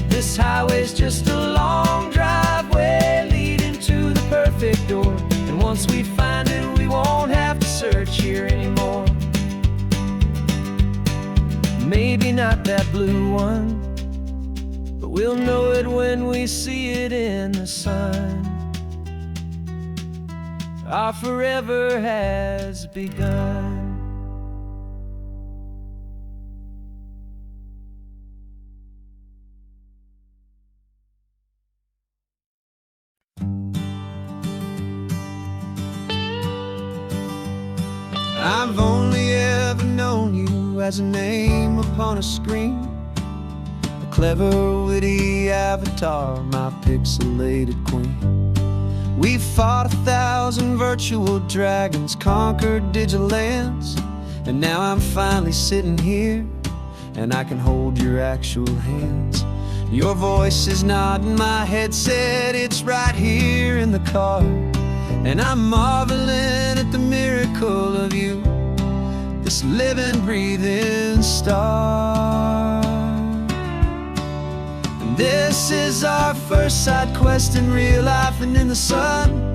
This highway's just a long driveway leading to the perfect door, and once we find it we won't have to search here anymore. Maybe not that blue one, but we'll know it when we see it in the sun. Our forever has begun. I've only ever known you as a name upon a screen, a clever, witty avatar, my pixelated queen. We fought 1,000 virtual dragons, conquered digital lands, and now I'm finally sitting here, and I can hold your actual hands. Your voice is not in my headset, it's right here in the car, and I'm marveling at the miracle of you, this living, breathing star. And this is our first side quest in real life and in the sun.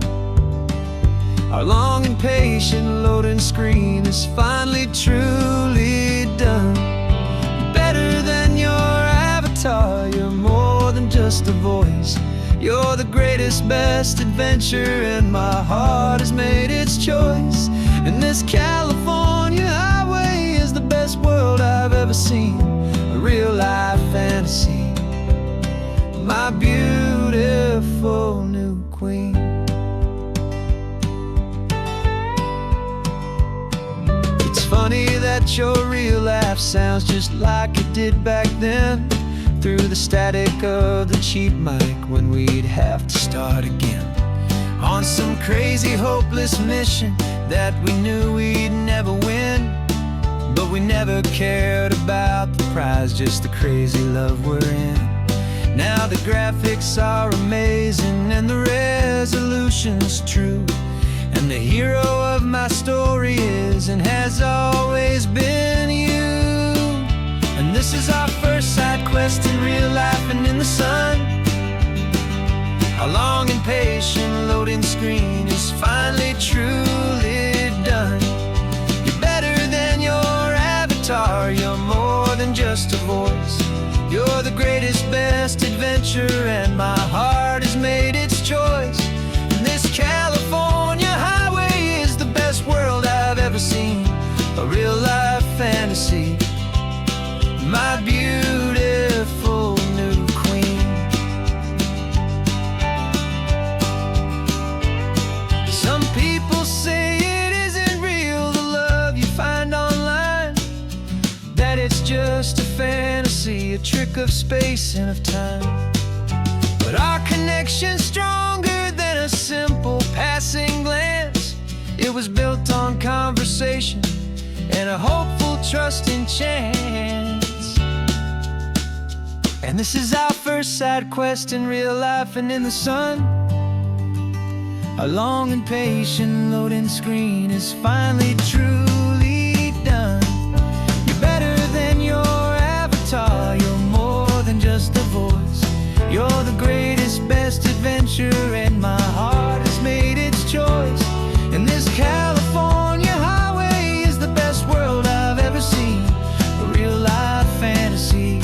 Our long and patient loading screen is finally truly done. Better than your avatar, you're more than just a voice. You're the greatest, best adventure, and my heart has made its choice. And this California highway is the best world I've ever seen, a real life fantasy, my beautiful new queen. It's funny that your real life life sounds just like it did back then, through the static of the cheap mic, when we'd have to start again on some crazy hopeless mission that we knew we'd never win. But we never cared about the prize, just the crazy love we're in. Now the graphics are amazing and the resolution's true, and the hero of my story is and has always been you. And this is our first side quest in real life and in the sun. Our long and patient loading screen is finally truly done. You're better than your avatar, you're more than just a voice. You're the greatest, best adventure, and my heart has made its choice. And this California highway is the best world I've ever seen, a real life fantasy, my beautiful new queen. Some people say it isn't real, the love you find online, that it's just a fantasy, a trick of space and of time. But our connection's stronger than a simple passing glance. It was built on conversation and a hopeful, trusting chance. And this is our first side quest in real life and in the sun. Our long and patient loading screen is finally truly done. You're better than your avatar, you're more than just a voice. You're the greatest, best adventure, and my heart has made its choice. And this California highway is the best world I've ever seen, a real life fantasy,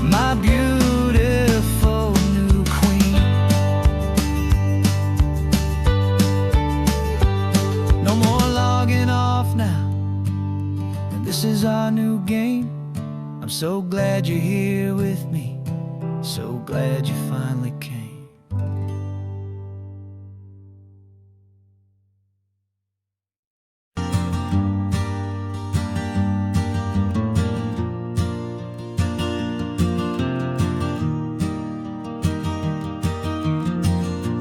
my beautiful new queen. No more logging off now, and this is our new game. I'm so glad you're here with me, so glad you finally came.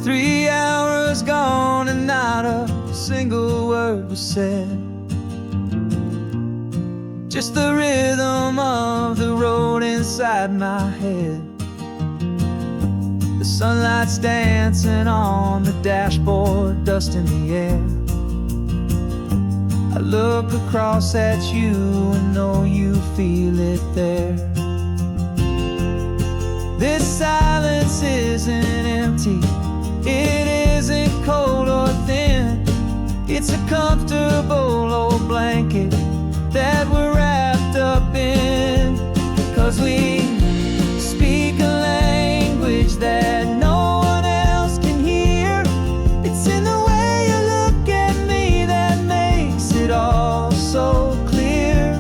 3 hours gone and not a single word was said. Just the rhythm of the road inside my head. The sunlight's dancing on the dashboard, dust in the air. I look across at you and know you feel it there. This silence isn't empty, it isn't cold or thin. It's a comfortable old blanket that we're wrapped up in. 'Cause we speak a language that no one else can hear. It's in the way you look at me that makes it all so clear.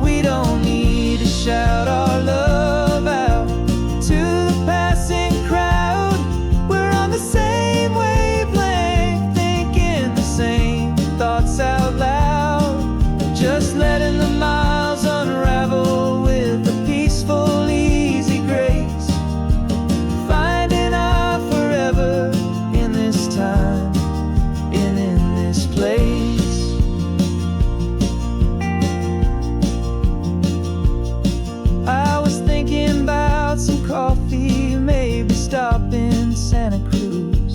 We don't need to shout our love out to the passing crowd. We're on the same wavelength, thinking the same thoughts out loud. Just letting the miles unravel with a peaceful, easy grace. Finding our forever in this time and in this place. I was thinking about some coffee, maybe stop in Santa Cruz.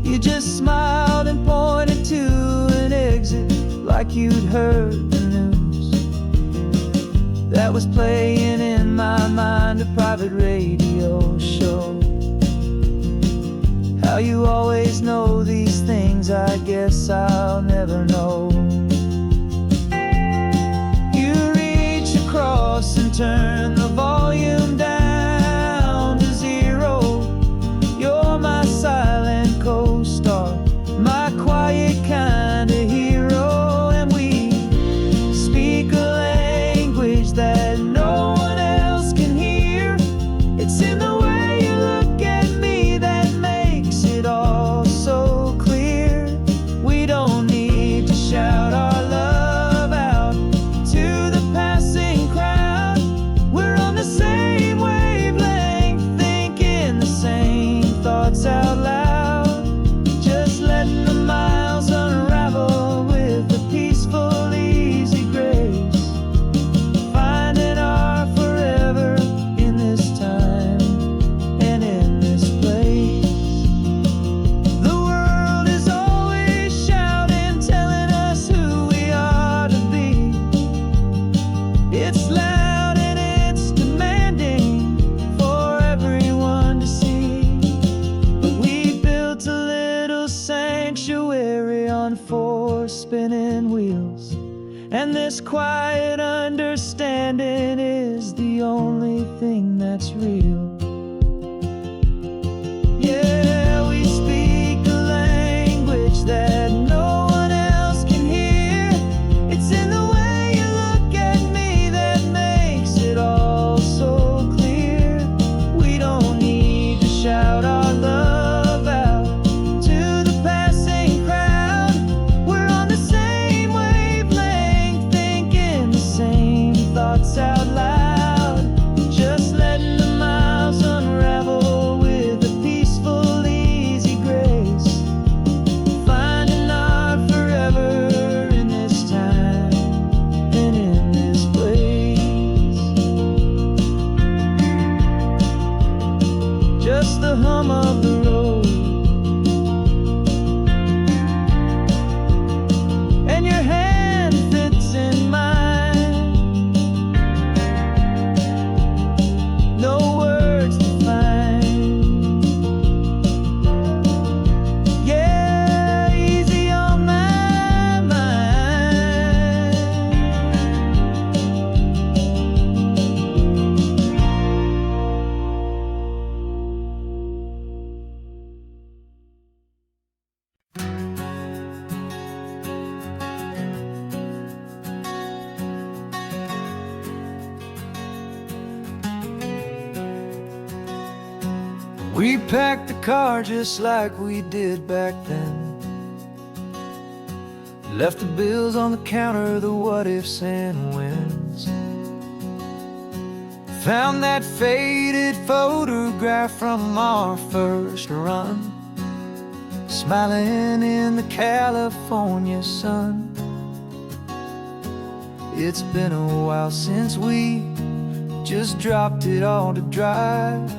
You just smiled and pointed to an exit like you'd heard the news. That was playing in my mind, a private radio show. How you always know these things, I guess I'll never know. You reach across and turn the volume down to 0. You're my silent co-star, my quiet kind of hero. And we speak a language that no one else can hear. It's in the way you look at me that makes it all so clear. We don't need to shout It's loud and it's demanding for everyone to see. But we built a little sanctuary on 4 spinning wheels, and this quiet understanding is the only thing that's real. Yeah, we speak a language that no one else can hear. It's in the way you look at me that makes it all so clear. We don't need to shout our love out to the passing crowd. We're on the same wavelength, thinking the same thoughts out loud. Just letting the miles unravel with a peaceful, easy grace. Finding our forever in this time and in this place. Just the hum of the road and your hand fits in mine. No words to find. Yeah, easy on my mind. We packed the car just like we did back then. Left the bills on the counter, the what ifs and whens. Found that faded photograph from our first run, smiling in the California sun. It's been a while since we just dropped it all to drive.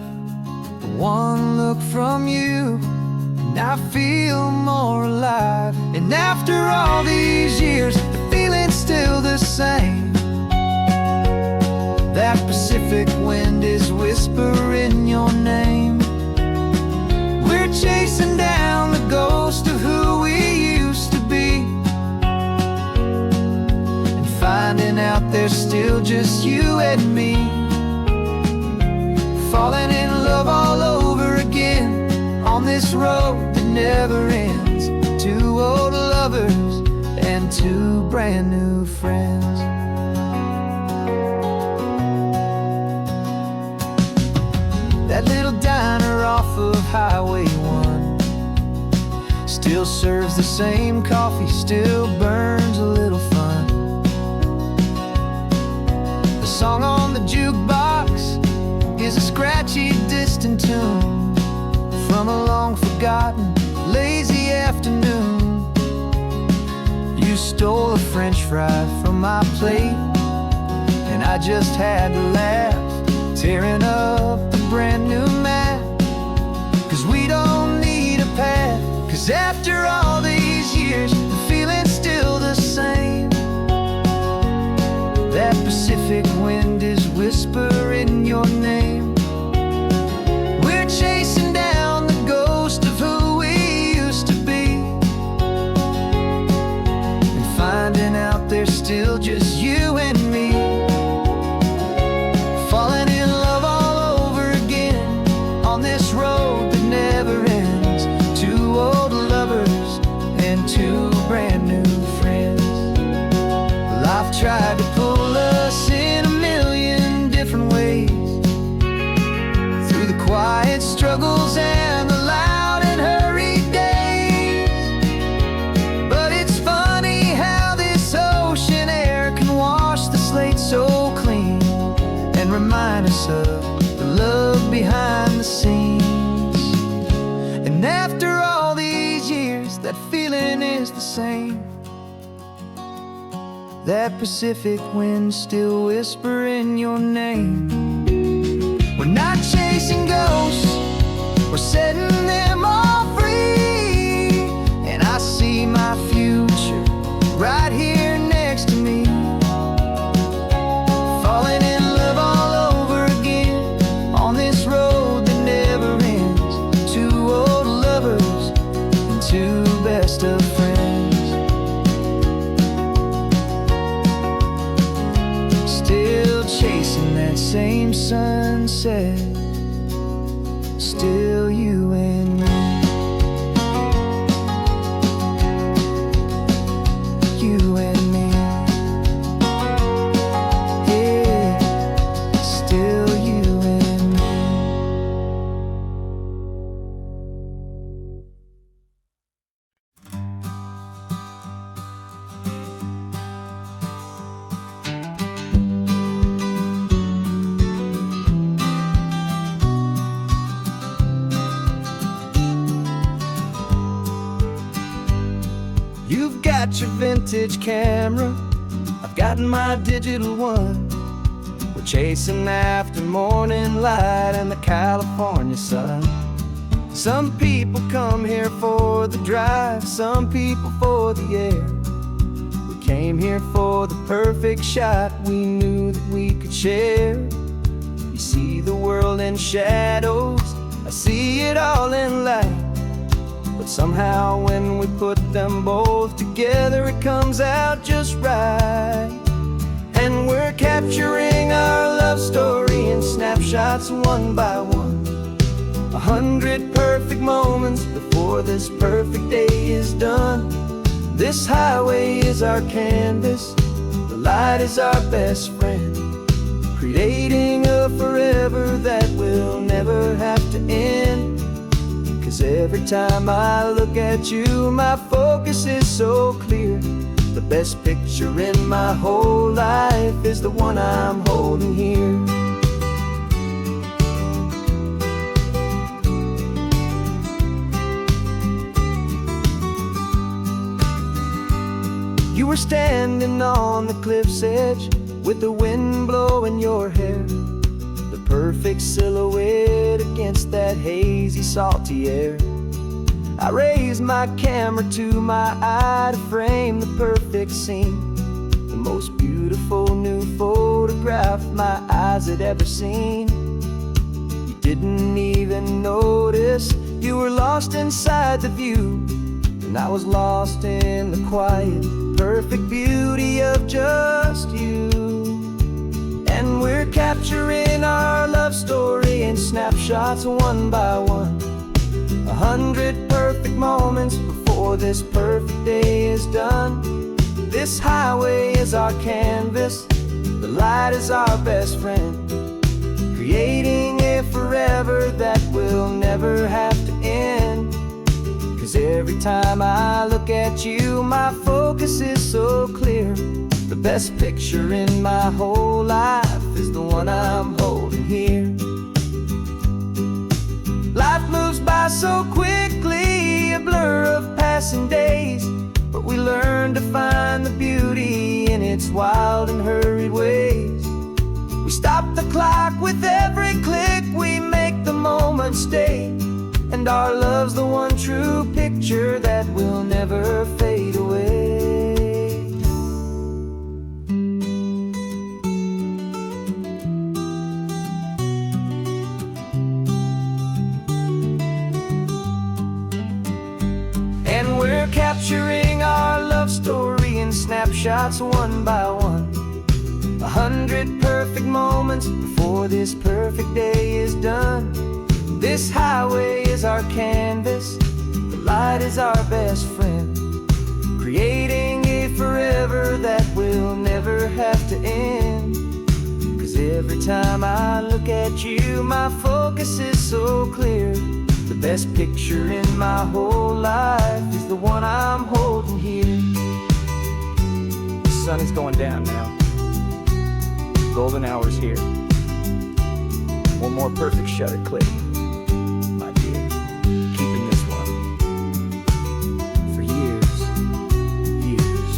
One look from you and I feel more alive. And after all these years, the feeling's still the same. That Pacific wind is whispering your name. We're chasing down the ghost of who we used to be, and finding out there's still just you and me. Falling in love all over again on this road that never ends. 2 old lovers and 2 brand new friends. That little diner off of Highway 1 still serves the same coffee, still burns a little fun. The song on the jukebox is a scratchy, distant tune from a long forgotten, lazy afternoon. You stole a French fry from my plate, and I just had to laugh, tearing up the brand new map. 'Cause we don't need a path, 'cause after all these years, the feeling's still the same. That Pacific wind is whispering your name. We're chasing down the ghost of who we used to be, and finding out there's still just you and me. Falling in love all over again on this road that never ends. 2 old lovers and 2 brand new friends. Life tried to pull us in a million different ways, through the quiet struggles and the loud and hurried days. But it's funny how this ocean air can wash the slate so clean, and remind us of the love behind the scenes. And after all these years, that feeling is the same. That Pacific wind still whispering your name. We're not chasing ghosts, we're setting them all free. And I see my future right here next to me. chasing that same sunset, still you and me. You and me. Yeah, still you and me. You've got your vintage camera, I've got my digital one. We're chasing after morning light and the California sun. Some people come here for the drive, some people for the air. We came here for the perfect shot we knew that we could share. You see the world in shadows, I see it all in light. But somehow when we put them both together, it comes out just right. And we're capturing our love story in snapshots one by one. 100 perfect moments before this perfect day is done. This highway is our canvas, the light is our best friend, creating a forever that will never have to end. 'Cause every time I look at you, my focus is so clear. The best picture in my whole life is the one I'm holding here. You were standing on the cliff's edge with the wind blowing your hair, the perfect silhouette against that hazy, salty air. I raised my camera to my eye to frame the perfect scene, the most beautiful new photograph my eyes had ever seen. You didn't even notice, you were lost inside the view, and I was lost in the quiet, perfect beauty of just you. And we're capturing our love story in snapshots one by one. 100 perfect moments before this perfect day is done. This highway is our canvas, the light is our best friend, creating a forever that will never have to end. 'Cause every time I look at you, my focus is so clear. The best picture in my whole life is the one I'm holding here. Life moves by so quickly, a blur of passing days, but we learn to find the beauty in its wild and hurried ways. We stop the clock with every click, we make the moment stay, and our love's the one true picture that will never fade away. And we're capturing our love story in snapshots one by one. 100 perfect moments before this perfect day is done. This highway is our canvas, the light is our best friend, creating a forever that will never have to end. 'Cause every time I look at you, my focus is so clear. The best picture in my whole life is the one I'm holding here. The sun is going down now. Golden hour's here. One more perfect shutter click, my dear. Keeping this one for years, years.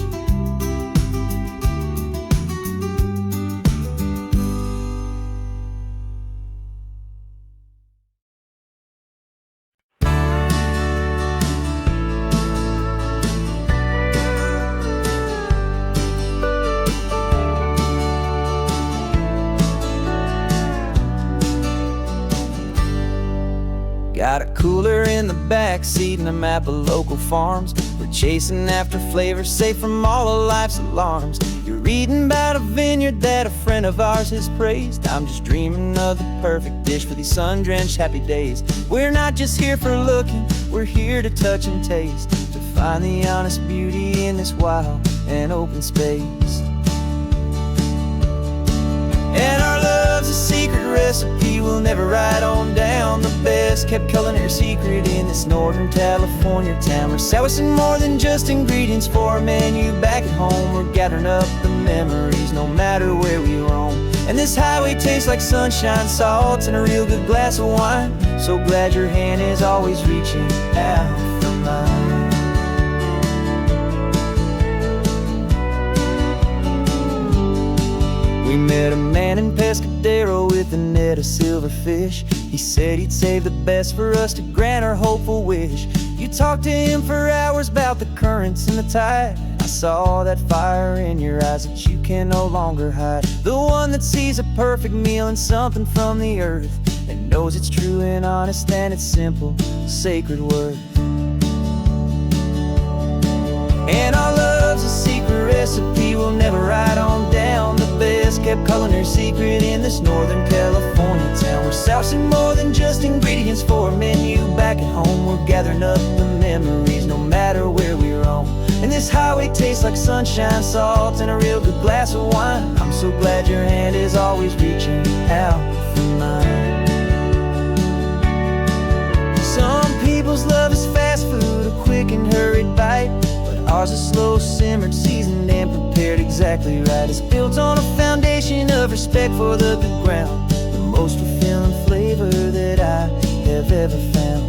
Got a cooler in the backseat in a map of local farms. We're chasing after flavors safe from all of life's alarms. You're reading about a vineyard that a friend of ours has praised. I'm just dreaming of the perfect dish for these sun-drenched happy days. We're not just here for looking, we're here to touch and taste, to find the honest beauty in this wild and open space. And our love's a secret recipe we'll never write on down. The best kept culinary secret in this Northern California town. We're sourcing more than just ingredients for a menu back at home. We're gathering up the memories no matter where we roam. And this highway tastes like sunshine, salt, and a real good glass of wine. So glad your hand is always reaching out for mine. We met a man in Pescadero with a net of silverfish. He said he'd save the best for us to grant our hopeful wish. You talked to him for hours about the currents and the tide. I saw that fire in your eyes that you can no longer hide. The one that sees a perfect meal in something from the earth, and knows it's true and honest and it's simple, sacred worth. And our love's a secret recipe we'll never write on down. The best kept culinary secret in this Northern California town. We're sourcing more than just ingredients for a menu back at home. We're gathering up the memories no matter where we roam. And this highway tastes like sunshine, salt, and a real good glass of wine. I'm so glad your hand is always reaching out for mine. Some people's love is fast food, a quick and hurried bite. Ours is slow simmered, seasoned, and prepared exactly right. It's built on a foundation of respect for the good ground, the most fulfilling flavor that I have ever found.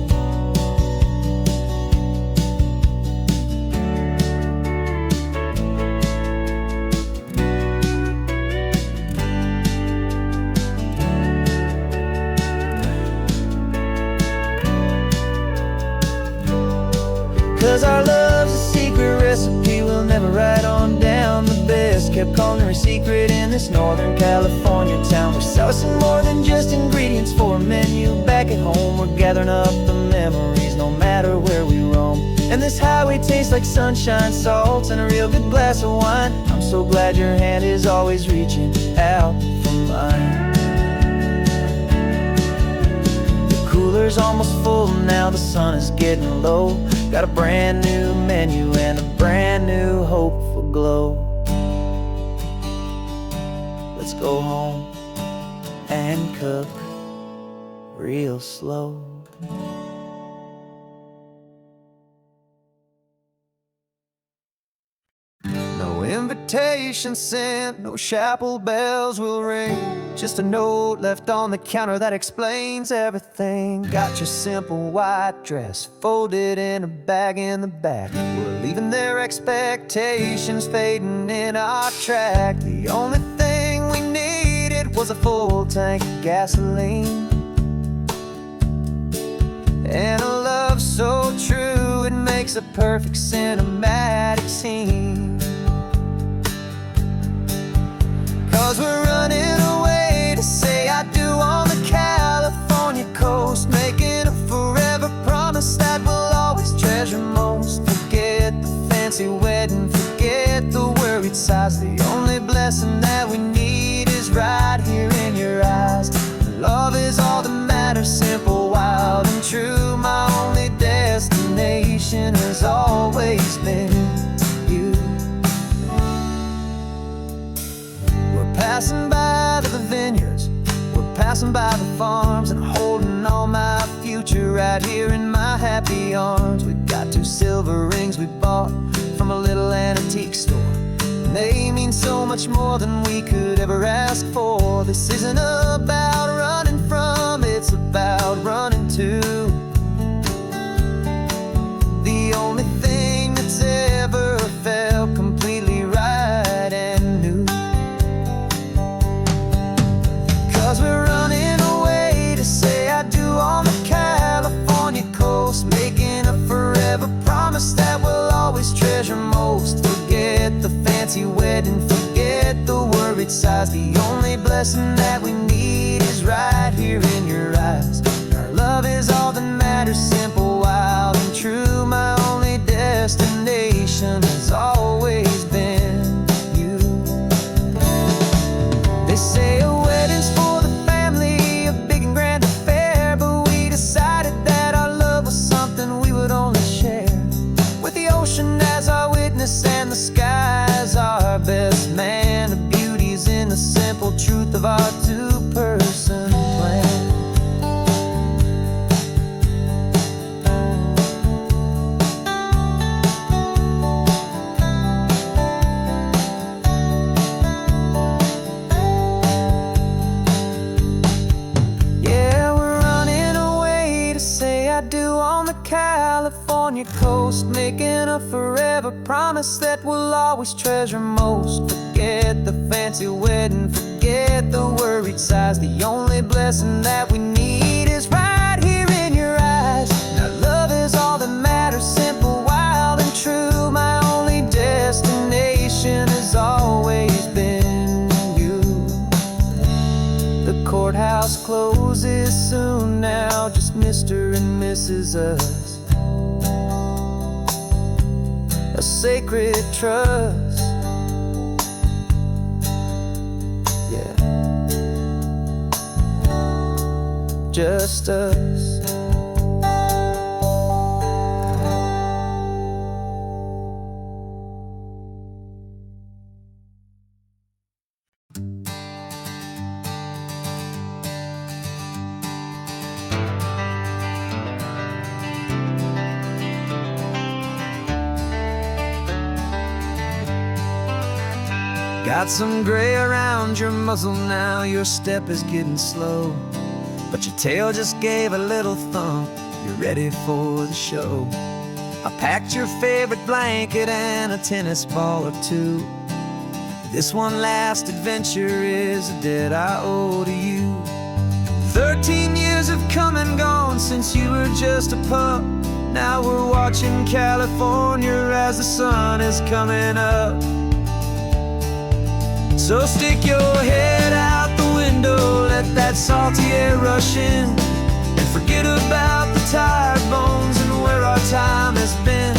'Cause our love's a secret recipe we'll never write on down. The best kept culinary secret in this Northern California town. We're sourcing more than just ingredients for a menu back at home. We're gathering up the memories no matter where we roam. And this highway tastes like sunshine, salt, and a real good glass of wine. I'm so glad your hand is always reaching out for mine. Cooler's almost full now, the sun is getting low. Got a brand new menu and a brand new hopeful glow. Let's go home and cook real slow. No invitation sent, no chapel bells will ring. Just a note left on the counter that explains everything. Got your simple white dress folded in a bag in the back. We're leaving their expectations fading in our track. The only thing we needed was a full tank of gasoline, and a love so true it makes a perfect cinematic scene. 'Cause we're running away to say I do on the California coast, making a forever promise that we'll always treasure most. Forget the fancy wedding, forget the worried sighs. The only blessing that we need is right here in your eyes. Love is all that matters, simple, wild, and true. My only destination has always been you. We're passing by the vineyards, we're passing by the farms, and holding on my future right here in my happy arms. We've got 2 silver rings we bought from a little antique store, and they mean so much more than we could ever ask for. This isn't about running from, it's about running to the only thing that's ever felt completely right and new. 'Cause we're running away to say I do on the California coast, making a forever promise that we'll always treasure most. Forget the fancy wedding, forget the worried sighs. The only blessing that we need is right here in your eyes. Our love is all that matters, simple, of our two-person plan. Yeah, we're running away to say I do on the California coast, making a forever promise that we'll always treasure most. Forget the fancy wedding, forget the worried sighs. The only blessing that we need is right here in your eyes. Now love is all that matters, simple, wild, and true. My only destination has always been you. The courthouse closes soon now, just Mr. and Mrs. Us. A sacred trust. Yeah, just us. Got some gray around your muzzle now, your step is getting slow, but your tail just gave a little thump, you're ready for the show. I packed your favorite blanket and a tennis ball or two. This one last adventure is a debt I owe to you. 13 years have come and gone since you were just a pup. Now we're watching California as the sun is coming up. So stick your head out the window, let that salty air rush in, and forget about the tired bones and where our time has been.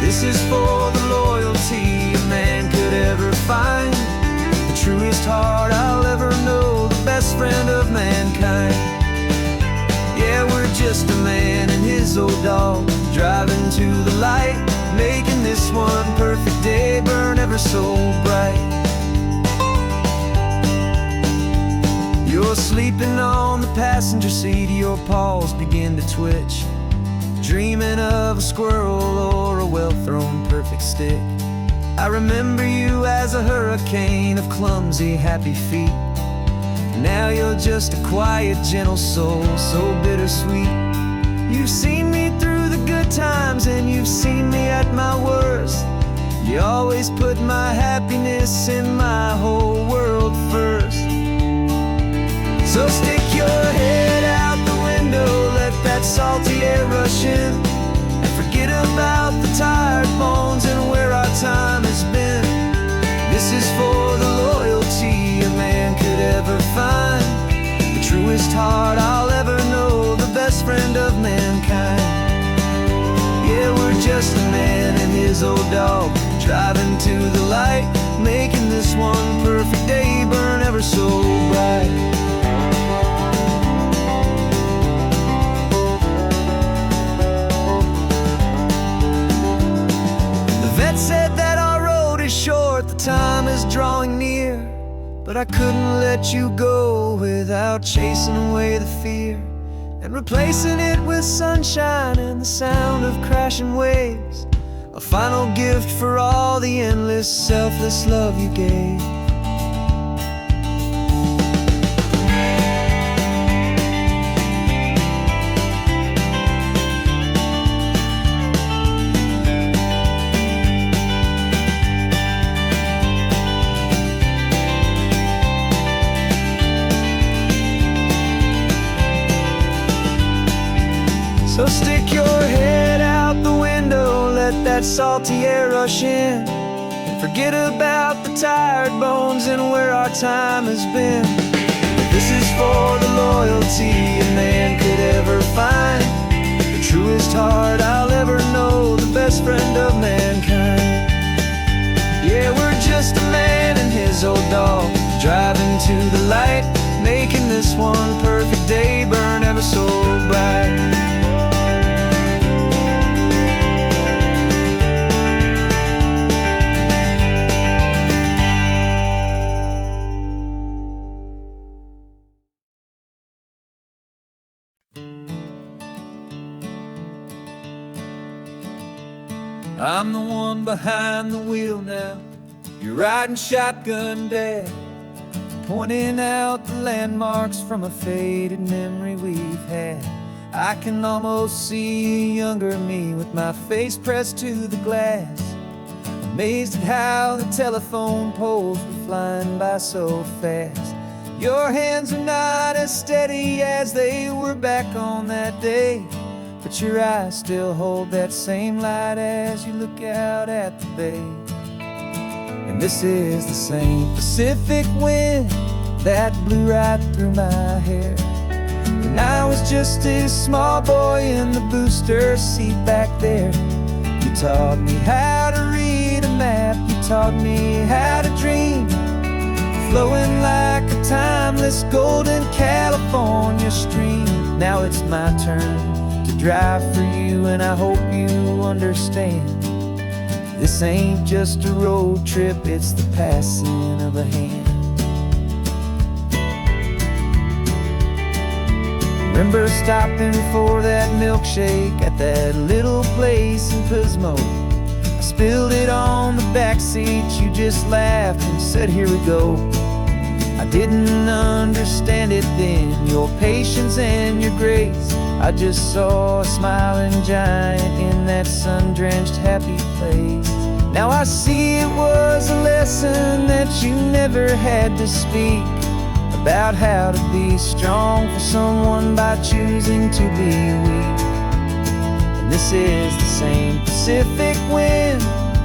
This is for the loyalty a man could ever find, the truest heart I'll ever know, the best friend of mankind. Yeah, we're just a man and his old dog, driving to the light, making this one perfect day burn ever so bright. You're sleeping on the passenger seat, your paws begin to twitch, dreaming of a squirrel or a well-thrown perfect stick. I remember you as a hurricane of clumsy, happy feet. Now you're just a quiet, gentle soul, so bittersweet. You've seen me through the good times and you've seen me at my worst. You always put my happiness in my whole world first. So stick your head out the window, let that salty air rush in, and forget about the tired bones and where our time has been. This is for the loyalty a man could ever find, the truest heart I'll ever know, the best friend of mankind. Yeah, we're just a man and his old dog, driving to the light, making this one perfect day burn ever so bright. Vet said that our road is short, the time is drawing near, but I couldn't let you go without chasing away the fear and replacing it with sunshine and the sound of crashing waves, a final gift for all the endless, selfless love you gave. So stick your head out the window, let that salty air rush in, and forget about the tired bones and where our time has been. This is for the loyalty a man could ever find, the truest heart I'll ever know, the best friend of mankind. Yeah, we're just a man and his old dog, driving to the light, making this one perfect day burn ever so bright. I'm the one behind the wheel now. You're riding shotgun, Dad, pointing out the landmarks from a faded memory we've had. I can almost see a younger me with my face pressed to the glass, amazed at how the telephone poles were flying by so fast. Your hands are not as steady as they were back on that day, but your eyes still hold that same light as you look out at the bay. And this is the same Pacific wind that blew right through my hair. And I was just a small boy in the booster seat back there. You taught me how to read a map, you taught me how to dream, flowing like a timeless golden California stream. Now it's my turn to drive for you, and I hope you understand. This ain't just a road trip, it's the passing of a hand. Remember stopping for that milkshake at that little place in Pismo? I spilled it on the back seat, you just laughed and said, here we go. I didn't understand it then, your patience and your grace. I just saw a smiling giant in that sun-drenched happy place. Now I see it was a lesson that you never had to speak, about how to be strong for someone by choosing to be weak. And this is the same Pacific wind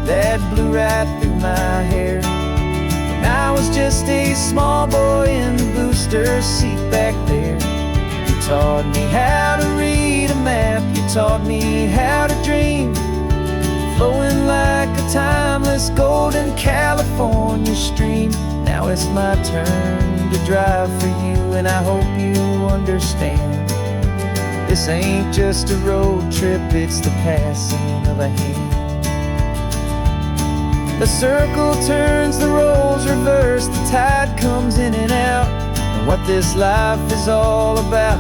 that blew right through my hair. When I was just a small boy in the booster seat back there. You taught me how to read a map, you taught me how to dream, flowing like a timeless golden California stream. Now it's my turn to drive for you, and I hope you understand. This ain't just a road trip, it's the passing of a hand. The circle turns, the roles reverse, the tide comes in and out. And what this life is all about,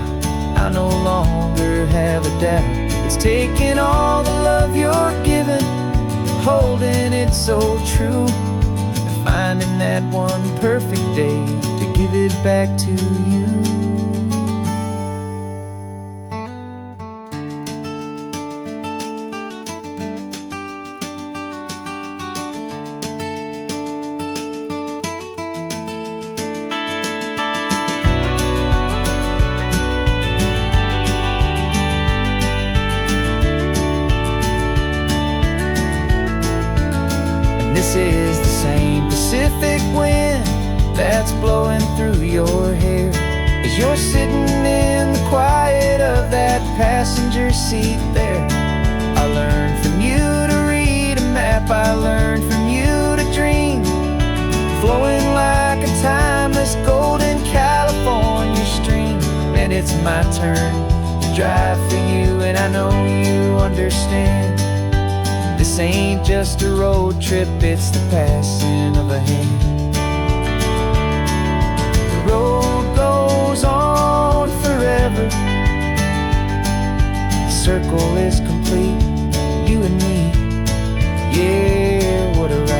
I no longer have a doubt. It's taking all the love you're giving, holding it so true, and finding that one perfect day to give it back to you. This is the same Pacific wind that's blowing through your hair, as you're sitting in the quiet of that passenger seat there. I learned from you to read a map, I learned from you to dream, flowing like a timeless golden California stream. And it's my turn to drive for you, and I know you understand. This ain't just a road trip, it's the passing of a hand. The road goes on forever, the circle is complete, you and me, yeah, what a ride.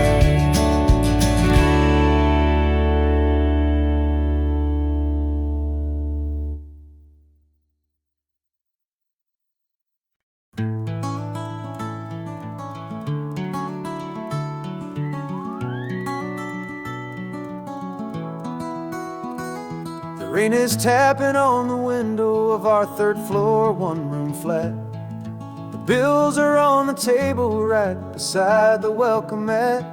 Rain is tapping on the window of our third floor, one-room flat. The bills are on the table right beside the welcome mat.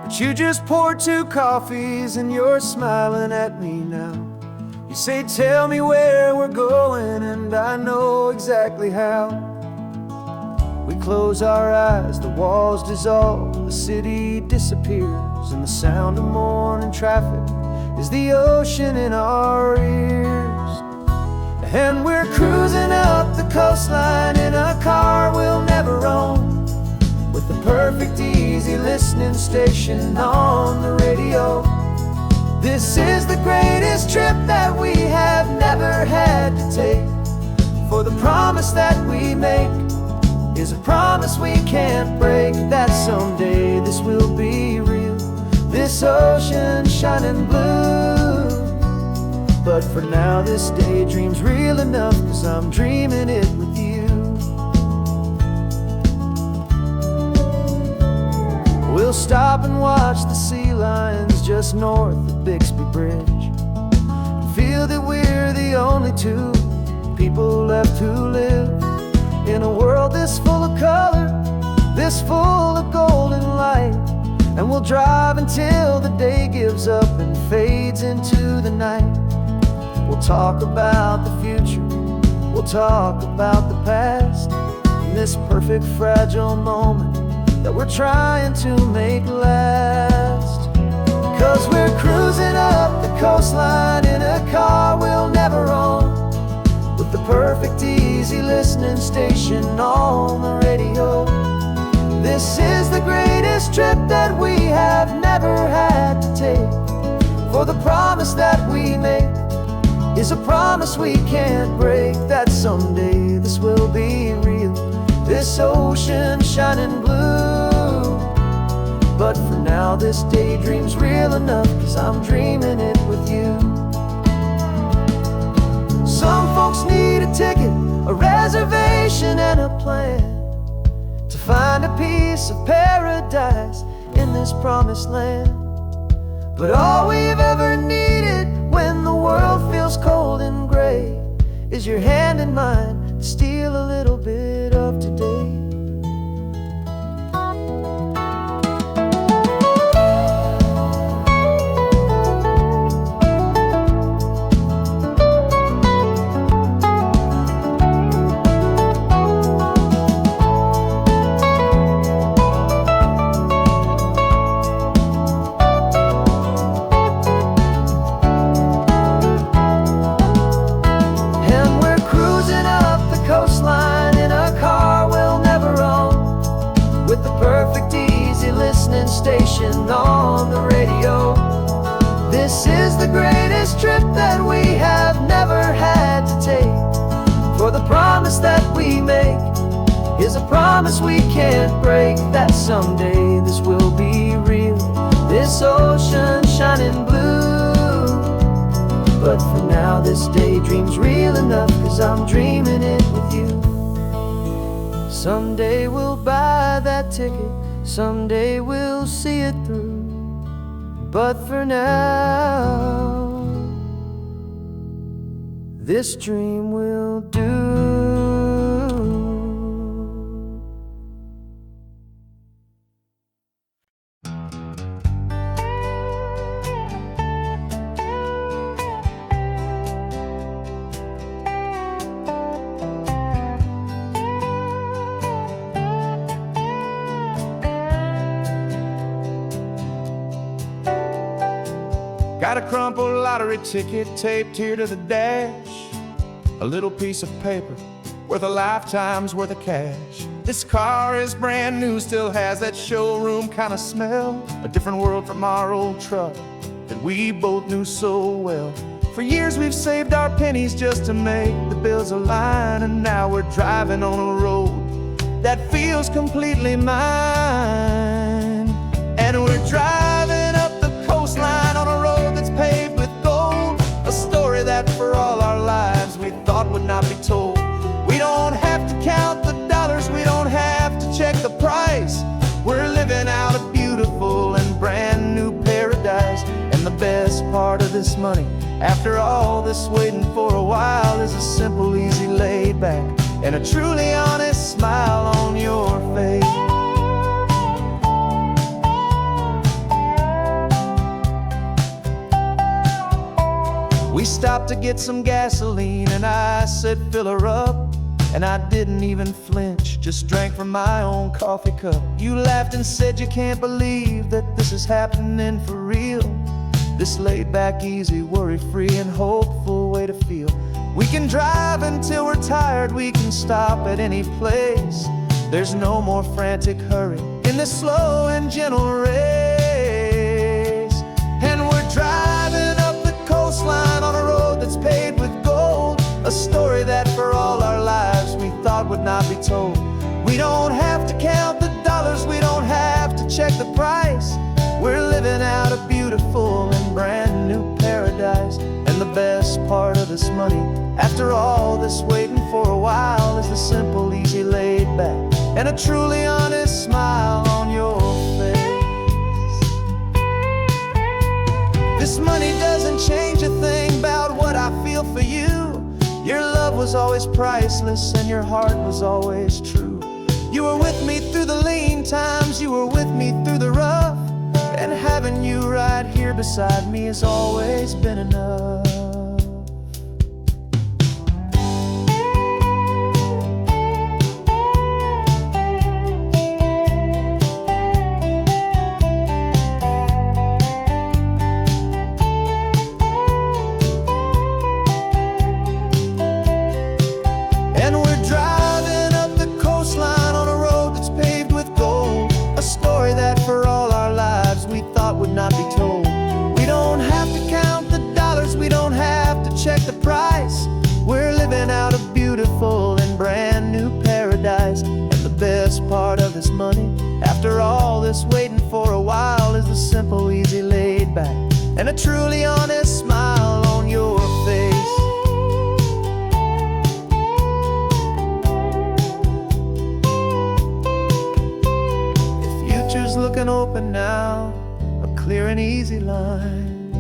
But you just poured 2 coffees and you're smiling at me now. You say, tell me where we're going, and I know exactly how. We close our eyes, the walls dissolve, the city disappears, and the sound of morning traffic is the ocean in our ears. And we're cruising up the coastline in a car we'll never own, with the perfect easy listening station on the radio. This is the greatest trip that we have never had to take, for the promise that we make is a promise we can't break, that someday this will be real, this ocean shining blue. But for now this daydream's real enough, 'cause I'm dreaming it with you. We'll stop and watch the sea lions just north of Bixby Bridge, feel that we're the only two people left who live in a world this full of color, this full of golden light. And we'll drive until the day gives up and fades into the night. We'll talk about the future, we'll talk about the past, in this perfect fragile moment that we're trying to make last. 'Cause we're cruising up the coastline in a car we'll never own, with the perfect easy listening station on the radio. This is the greatest trip that we have never had to take, for the promise that we make is a promise we can't break, that someday this will be real, this ocean shining blue. But for now this daydream's real enough, 'cause I'm dreaming it with you. Some folks need a ticket, a reservation and a plan to find a piece of paradise in this promised land. But all we've ever needed when the world feels cold and gray is your hand in mine to steal a little bit of today. Station on the radio. This is the greatest trip that we have never had to take, for the promise that we make is a promise we can't break, that someday this will be real, this ocean shining blue. But for now this daydream's real enough, 'cause I'm dreaming it with you. Someday we'll buy that ticket, someday we'll see it through. But for now, this dream will do. Got a crumpled lottery ticket taped here to the dash, a little piece of paper worth a lifetime's worth of cash. This car is brand new, still has that showroom kind of smell, a different world from our old truck that we both knew so well. For years we've saved our pennies just to make the bills align, and now we're driving on a road that feels completely mine. And we're driving up the coastline on a road that's paved with gold, a story that for all our lives we thought would not be told. We don't have to count the dollars, we don't have to check the price. We're living out a beautiful and brand new paradise. And the best part of this money, after all this waiting for a while, is a simple, easy, laid back and a truly honest smile on your face. We stopped to get some gasoline and I said fill her up, and I didn't even flinch, just drank from my own coffee cup. You laughed and said you can't believe that this is happening for real, this laid back, easy, worry-free and hopeful way to feel. We can drive until we're tired, we can stop at any place. There's no more frantic hurry in this slow and gentle race. And we're driving up the coastline on a road that's paved with gold, a story that for all our lives we thought would not be told. We We don't have to count the dollars, we don't have to check the price. We're living out a beautiful and brand new paradise. And the best part of this money, after all this waiting for a while, is the simple, easy, laid back, and a truly honest smile on your face. This money doesn't change a thing about what I feel for you. Your love was always priceless and your heart was always true. You were with me through the lean times, you were with me through the rough, and having you right here beside me has always been enough. And we're driving up the coastline on a road that's paved with gold, a story that for all our lives we thought would not be told. We don't have to count the dollars, we don't have to check the price. We're living out a beautiful and brand new paradise. And the best part of this money, after all this waiting for a while, is the simple, easy, laid back, and a truly honest smile on your face. Looking open now, a clear and easy line.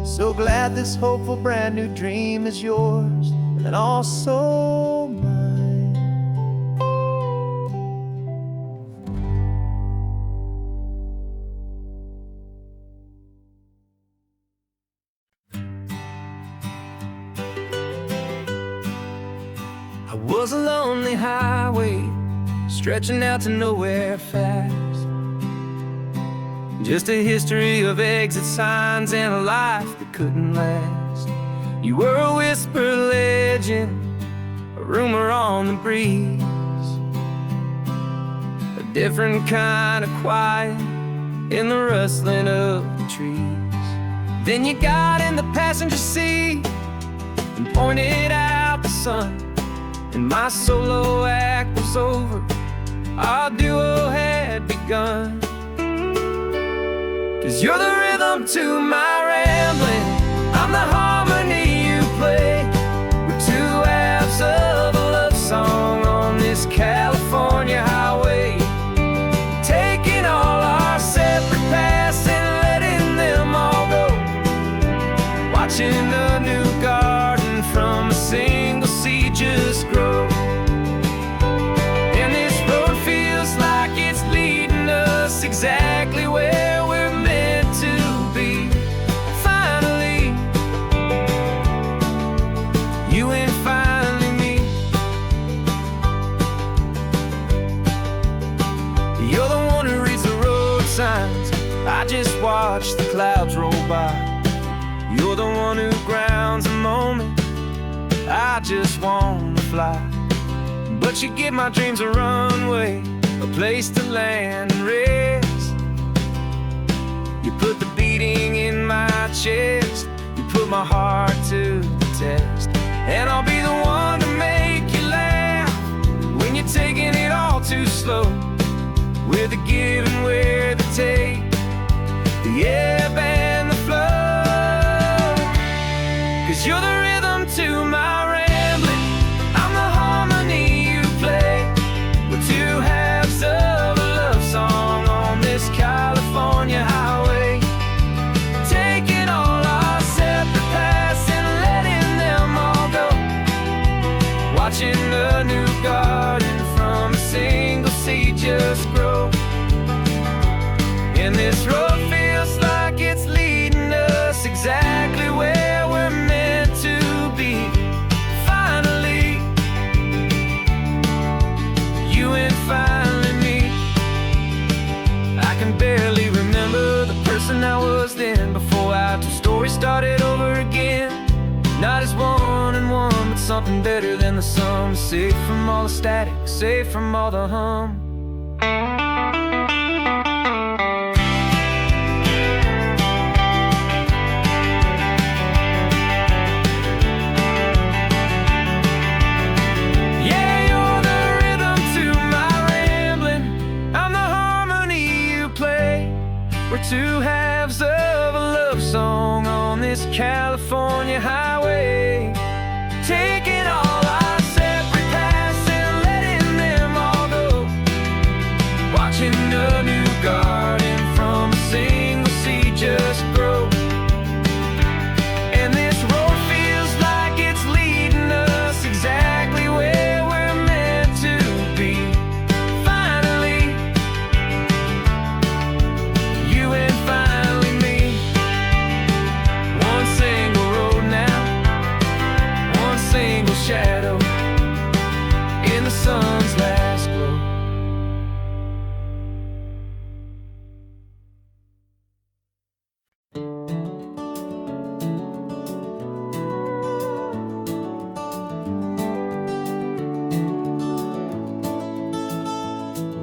So glad this hopeful brand new dream is yours and also mine. I was a lonely highway stretching out to nowhere fast. Just a history of exit signs and a life that couldn't last. You were a whisper legend, a rumor on the breeze, a different kind of quiet in the rustling of the trees. Then you got in the passenger seat and pointed out the sun, and my solo act was over, our duo had begun. 'Cause you're the rhythm to my rambling, I'm the harmony you play. We're two halves of a love song on this California highway, taking all our separate paths and letting them all go, watching a new garden from a single seed just grow. Exactly where we're meant to be. Finally, you and finally me. You're the one who reads the road signs, I just watch the clouds roll by. You're the one who grounds the moment, I just wanna fly. But you give my dreams a runway, a place to land and rest. You put the beating in my chest, you put my heart to the test. And I'll be the one to make you laugh when you're taking it all too slow. We're the give and we're the take, the ebb and the flow. 'Cause you're the rhythm to my rambling, I'm the harmony you play. We're two halves of a love song on this California highway, taking all our separate paths and letting them all go, watching a new garden from a single seed just grow. And this road feels like it's leading us exactly where we're meant to be. Finally, you and finally me. I can barely remember the person I was then, before our two stories started over again. Not as one and one, but something better than the sum. Safe from all the static, safe from all the hum. love song on this California highway, taking all our separate paths and letting them all go, watching a new garden from a single seed just grow. And this road feels like it's leading us exactly where we're meant to be. Finally, you and finally me. One single road now, one single shadow in the sun's last glow.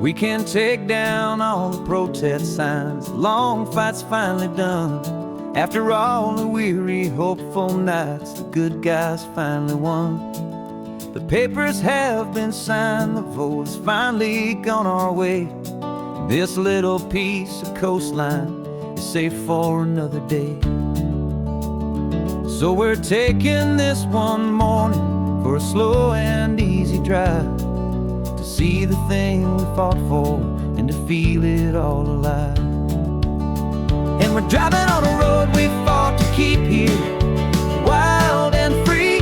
We can take down all the protest signs, long fights finally done. After all the weary, hopeful nights, the good guys finally won. The papers have been signed, the vote has finally gone our way. This little piece of coastline is safe for another day. So we're taking this one morning for a slow and easy drive, to see the thing we fought for and to feel it all alive. And we're driving on a road we fought to keep here, wild and free,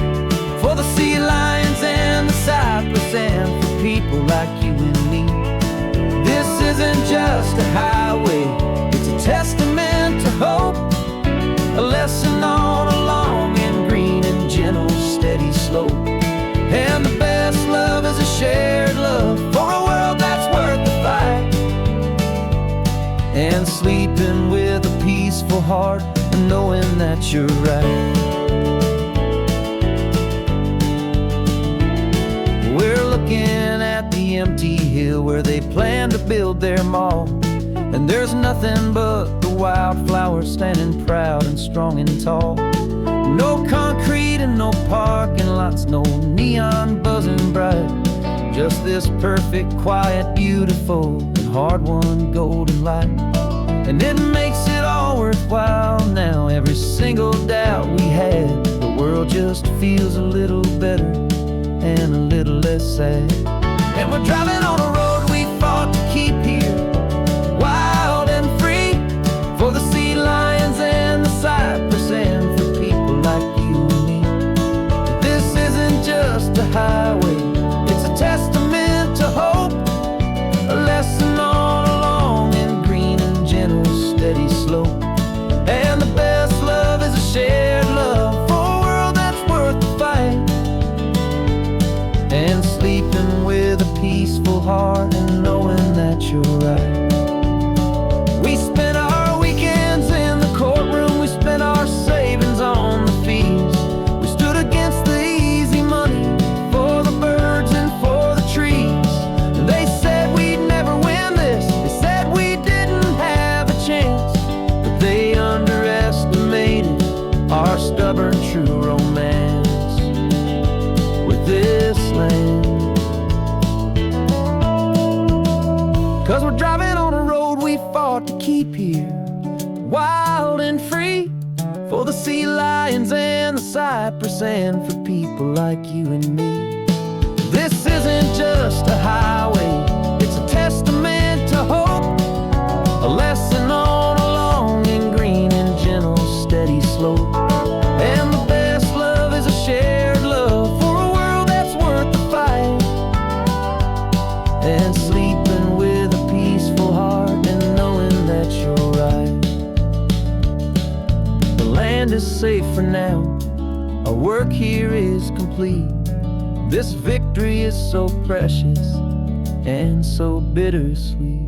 for the sea lions and the cypress and for people like you and me. This isn't just a highway, it's a testament to hope, a lesson on a long and green and gentle steady slope. And the best love is a shared love for a world that's worth the fight, and sleeping with a peaceful heart and knowing that you're right. We're looking at the empty hill where they plan to build their mall, and there's nothing but the wildflowers standing proud and strong and tall. No concrete and no parking lots, no neon buzzing bright, just this perfect, quiet, beautiful, and hard-won golden light. And it makes it all worthwhile now, every single doubt we had. The world just feels a little better and a little less sad. And we're driving on a road we fought to keep here, wild and free, for the sea lions and the cypress and for people like you and me. This isn't just a highway, it's a testament to hope, a lesson on a long and green and gentle steady slope. And the best love is a shared love for a world that's worth the fight, and sleeping with a peaceful heart and knowing that you're right. We spent our weekends in the courtroom, we spent our savings on the fees. We stood against the easy money for the birds and for the trees. They said we'd never win this, they said we didn't have a chance, but they underestimated our stubborn true romance with this land. 'Cause we're driving on a road we fought to keep here, wild and free, for the sea lions and the cypress and for people like you and me. This isn't just a highway, it's a testament to hope, a lesson on a long and green and gentle steady slope. And the best love is a shared love for a world that's worth the fight, and sleeping with a peaceful heart and knowing that you're right. The land is safe for now, our work here is complete. This victory is so precious and so bittersweet.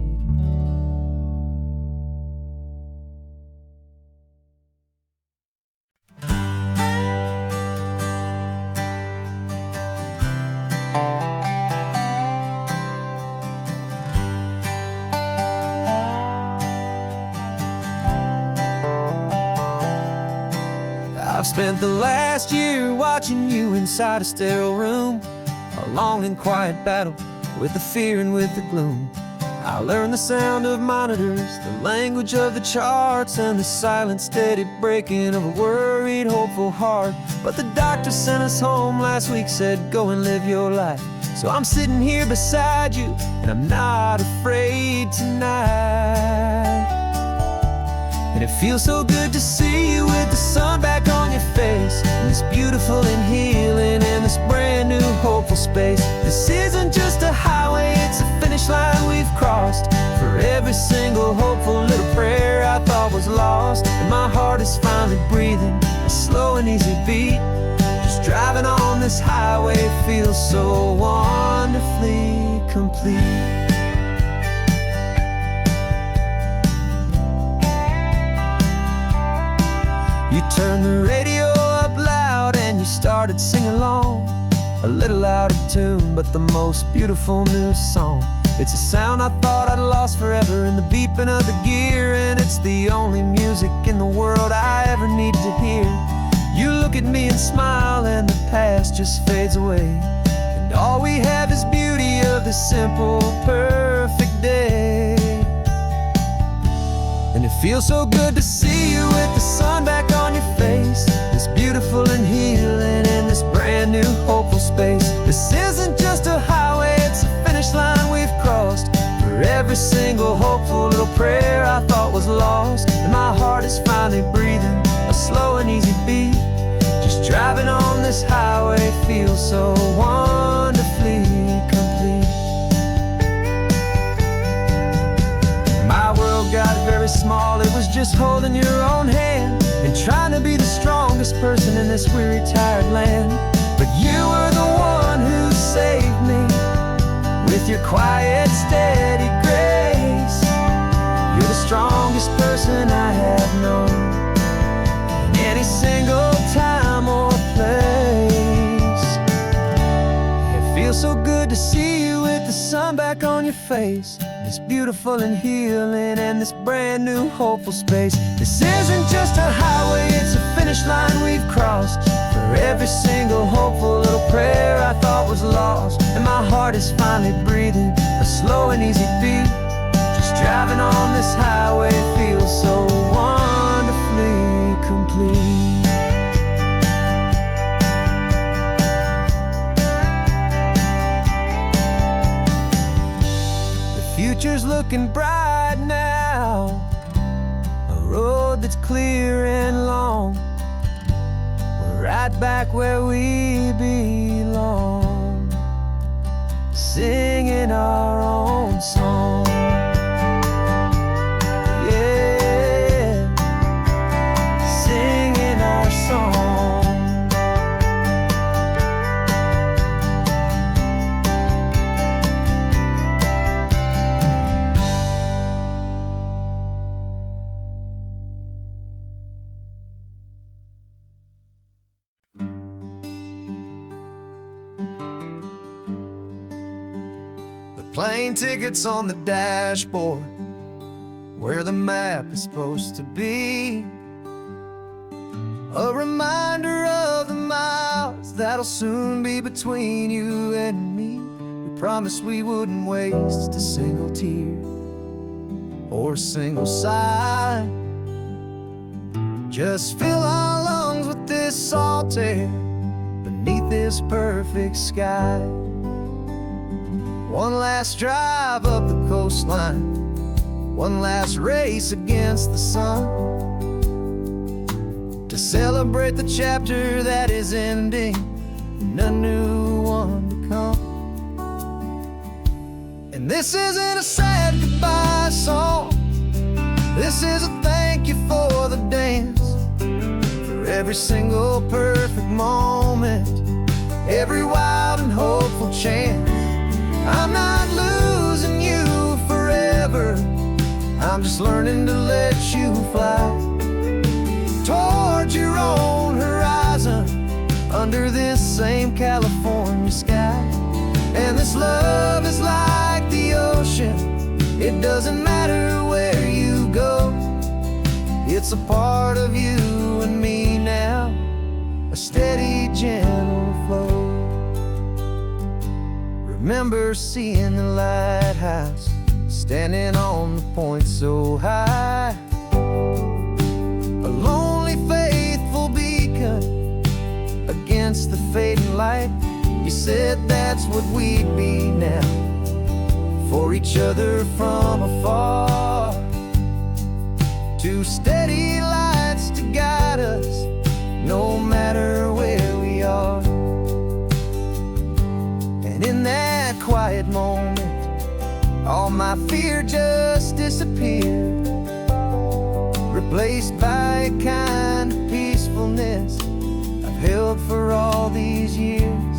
I've spent the last year watching you inside a sterile room, a long and quiet battle with the fear and with the gloom. I learned the sound of monitors, the language of the charts, and the silent, steady breaking of a worried, hopeful heart. But the doctor sent us home last week, said, go and live your life. So I'm sitting here beside you, and I'm not afraid tonight. And it feels so good to see you with the sun back on your face, and this beautiful and healing in this brand new hopeful space. This isn't just a highway, it's a finish line we've crossed. For every single hopeful little prayer I thought was lost, and my heart is finally breathing a slow and easy beat. Just driving on this highway feels so wonderfully complete. You turned the radio up loud and you started singing along, a little out of tune, but the most beautiful new song. It's a sound I thought I'd lost forever in the beeping of the gear, and it's the only music in the world I ever need to hear. You look at me and smile, and the past just fades away, and all we have is beauty of this simple, perfect day. And it feels so good to see you with the sun back on your face, this beautiful and healing in this brand new hopeful space. This isn't just a highway, it's a finish line we've crossed. For every single hopeful little prayer I thought was lost, and my heart is finally breathing a slow and easy beat. Just driving on this highway feels so wonderfully complete. My world got very small, it was just holding your own hand and trying to be the strongest person in this weary, tired land. But you were the one who saved me with your quiet, steady grace. You're the strongest person I have known in any single time or place. It feels so good to see you with the sun back on your face, this beautiful and healing and this brand new hopeful space. This isn't just a highway, it's a finish line we've crossed. For every single hopeful little prayer I thought was lost, and my heart is finally breathing a slow and easy beat. Just driving on this highway feels so wonderfully complete. Future's looking bright now, a road that's clear and long. We're right back where we belong, singing our own song. Yeah, singing our song. Plane tickets on the dashboard, where the map is supposed to be. A reminder of the miles that'll soon be between you and me. We promised we wouldn't waste a single tear or a single sigh. Just fill our lungs with this salt air beneath this perfect sky. One last drive up the coastline, one last race against the sun, to celebrate the chapter that is ending and a new one to come. And this isn't a sad goodbye song, this is a thank you for the dance, for every single perfect moment, every wild and hopeful chance. I'm not losing you forever, I'm just learning to let you fly toward your own horizon, under this same California sky. And this love is like the ocean, it doesn't matter where you go, it's a part of you and me now, a steady, gentle flow. Remember seeing the lighthouse standing on the point so high. A lonely, faithful beacon against the fading light. You said that's what we'd be now, for each other from afar. Two steady lights to guide us, no matter where we are. And in that quiet moment, all my fear just disappeared, replaced by a kind of peacefulness I've held for all these years.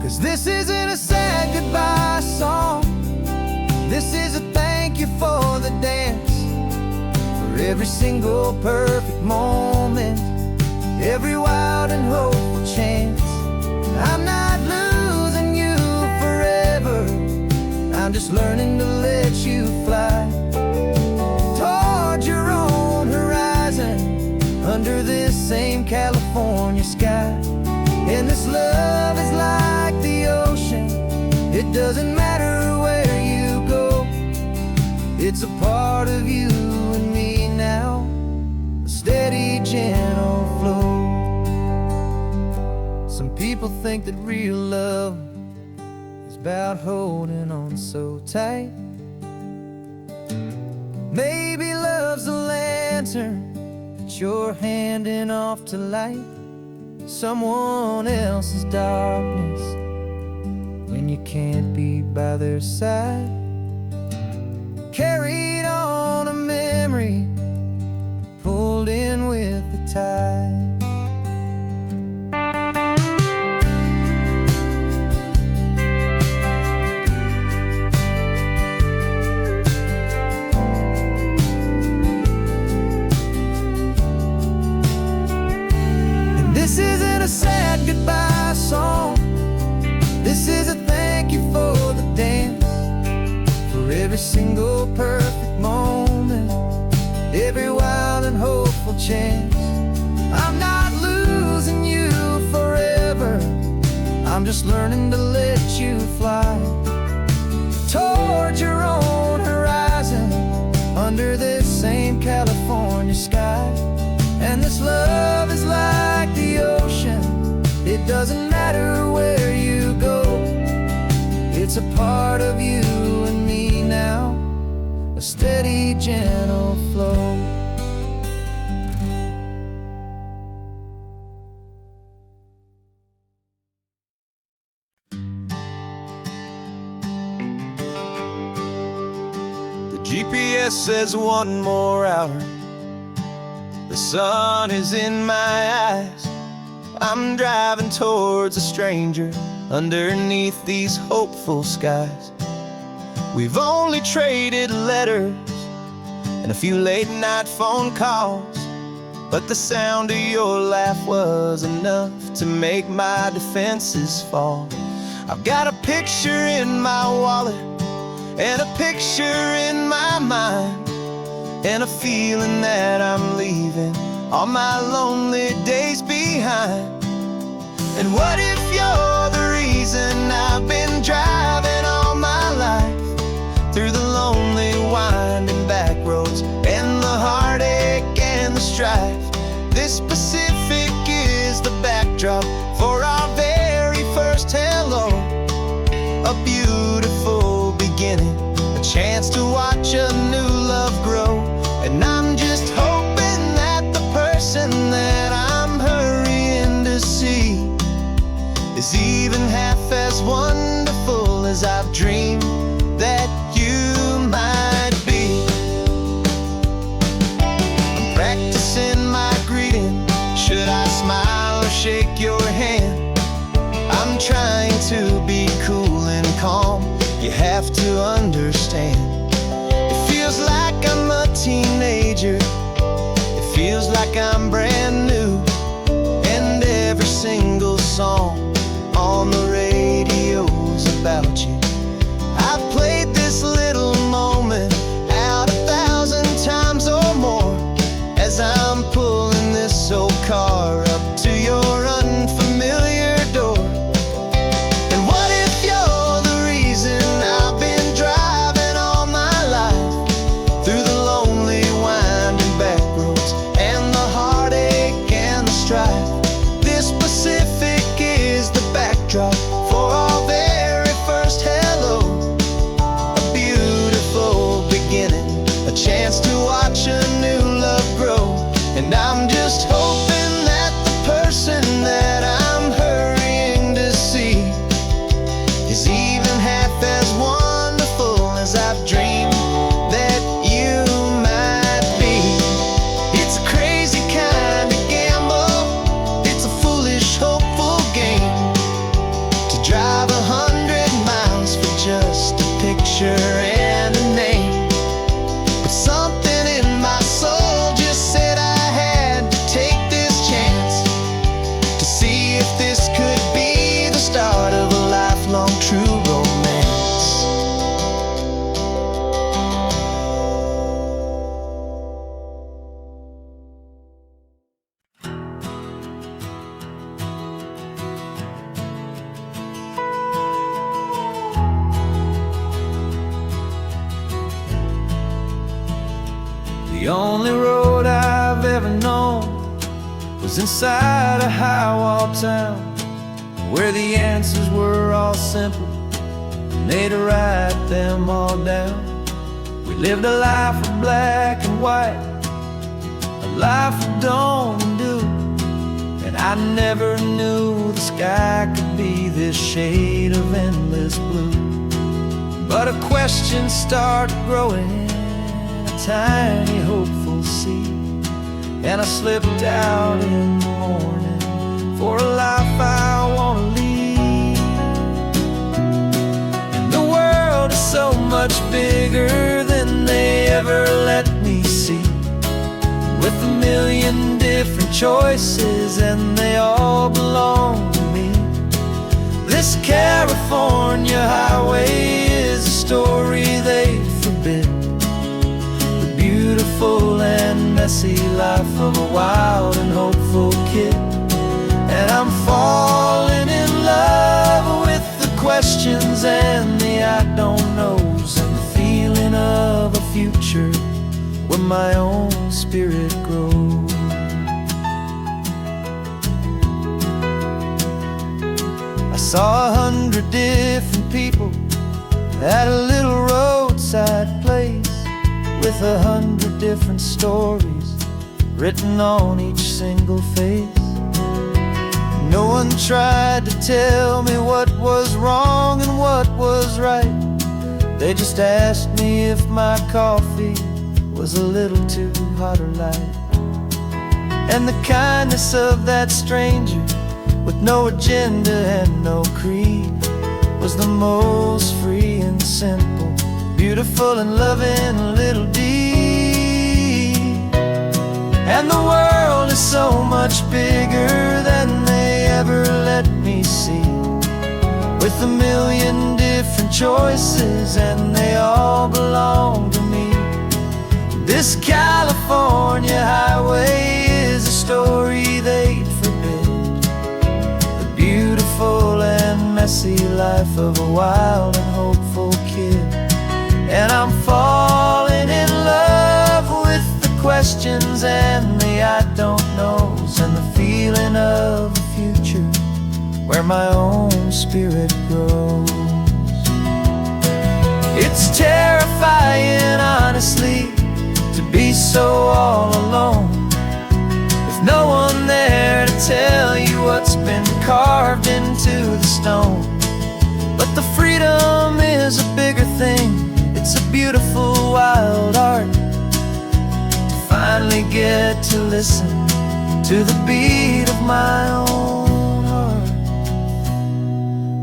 'Cause this isn't a sad goodbye song, this is a thank you for the dance, for every single perfect moment, every wild and hopeful chance. I'm not losing you forever, I'm just learning to let you fly toward your own horizon, under this same California sky. And this love is like the ocean, it doesn't matter where you go, it's a part of you and me now, a steady, gentle flow. Some people think that real love is about holding on so tight. Maybe love's a lantern that you're handing off to light someone else's darkness when you can't be by their side. Carried on a memory, pulled in with the tide. This isn't a sad goodbye song, this is a thank you for the dance, for every single perfect moment, every wild and hopeful chance. I'm not losing you forever, I'm just learning to let you fly toward your own horizon, under this same California sky. And this love is like the ocean, it doesn't matter where you go, it's a part of you and me now, a steady, gentle flow. The GPS says one more hour, the sun is in my eyes. I'm driving towards a stranger underneath these hopeful skies. We've only traded letters and a few late night phone calls, but the sound of your laugh was enough to make my defenses fall. I've got a picture in my wallet and a picture in my mind, and a feeling that I'm leaving all my lonely days behind. And what if you're the reason I've been driving all my life, through the lonely winding back roads and the heartache and the strife? This Pacific is the backdrop for our very first hello, a beautiful beginning, a chance to watch a new love grow. And I'm just hoping that the person that I'm hurrying to see is even half as wonderful as I've dreamed that you might be. I'm practicing my greeting, should I smile or shake your hand? I'm trying to be cool and calm, you have to understand. It feels like I'm a teenager, it feels like I'm brand new, and every single song on the radio's about you. I've played this little moment out 1,000 times or more, as I'm pulling this old car up to your unfamiliar door. And what if you're the reason I've been driving And I'm just hoping that the person that I'm hurrying to see is even half as wonderful as I've dreamed that you might be. It's a crazy kind of gamble, it's a foolish, hopeful game, to drive 100 miles for just a picture and a name. But something in my soul just said I had to take this chance, to see if this could be the start of a lifelong true romance. The only road I've ever known was inside a high-wall town, where the answers were all simple, and they'd write them all down. We lived a life of black and white, a life of dawn and dew, and I never knew the sky could be this shade of endless blue. But a question started growing, a tiny hopeful seed, and I slipped out in the morning for a life I want to lead. And the world is so much bigger than they ever let me see, with a million different choices and they all belong to me. This California highway is a story they forbid, the beautiful and messy life of a wild and hopeful kid. And I'm falling in love with the questions and the I don't knows, and the feeling of a future where my own spirit grows. I saw 100 different people at a little roadside place, with 100 different stories written on each single face. No one tried to tell me what was wrong and what was right. They just asked me if my coffee was a little too hot or light. And the kindness of that stranger, with no agenda and no creed, was the most free and simple, beautiful and loving little deed. And the world is so much bigger than they ever let me see, with a million different choices and they all belong to me. This California highway is a story they'd forbid, the beautiful and messy life of a wild and hopeful kid. And I'm falling in love with the questions and the I don't knows, and the feeling of a future where my own spirit grows. It's terrifying, honestly, to be so all alone, with no one there to tell you what's been carved into the stone. But the freedom is a bigger thing, it's a beautiful wild art, to finally get to listen to the beat of my own heart.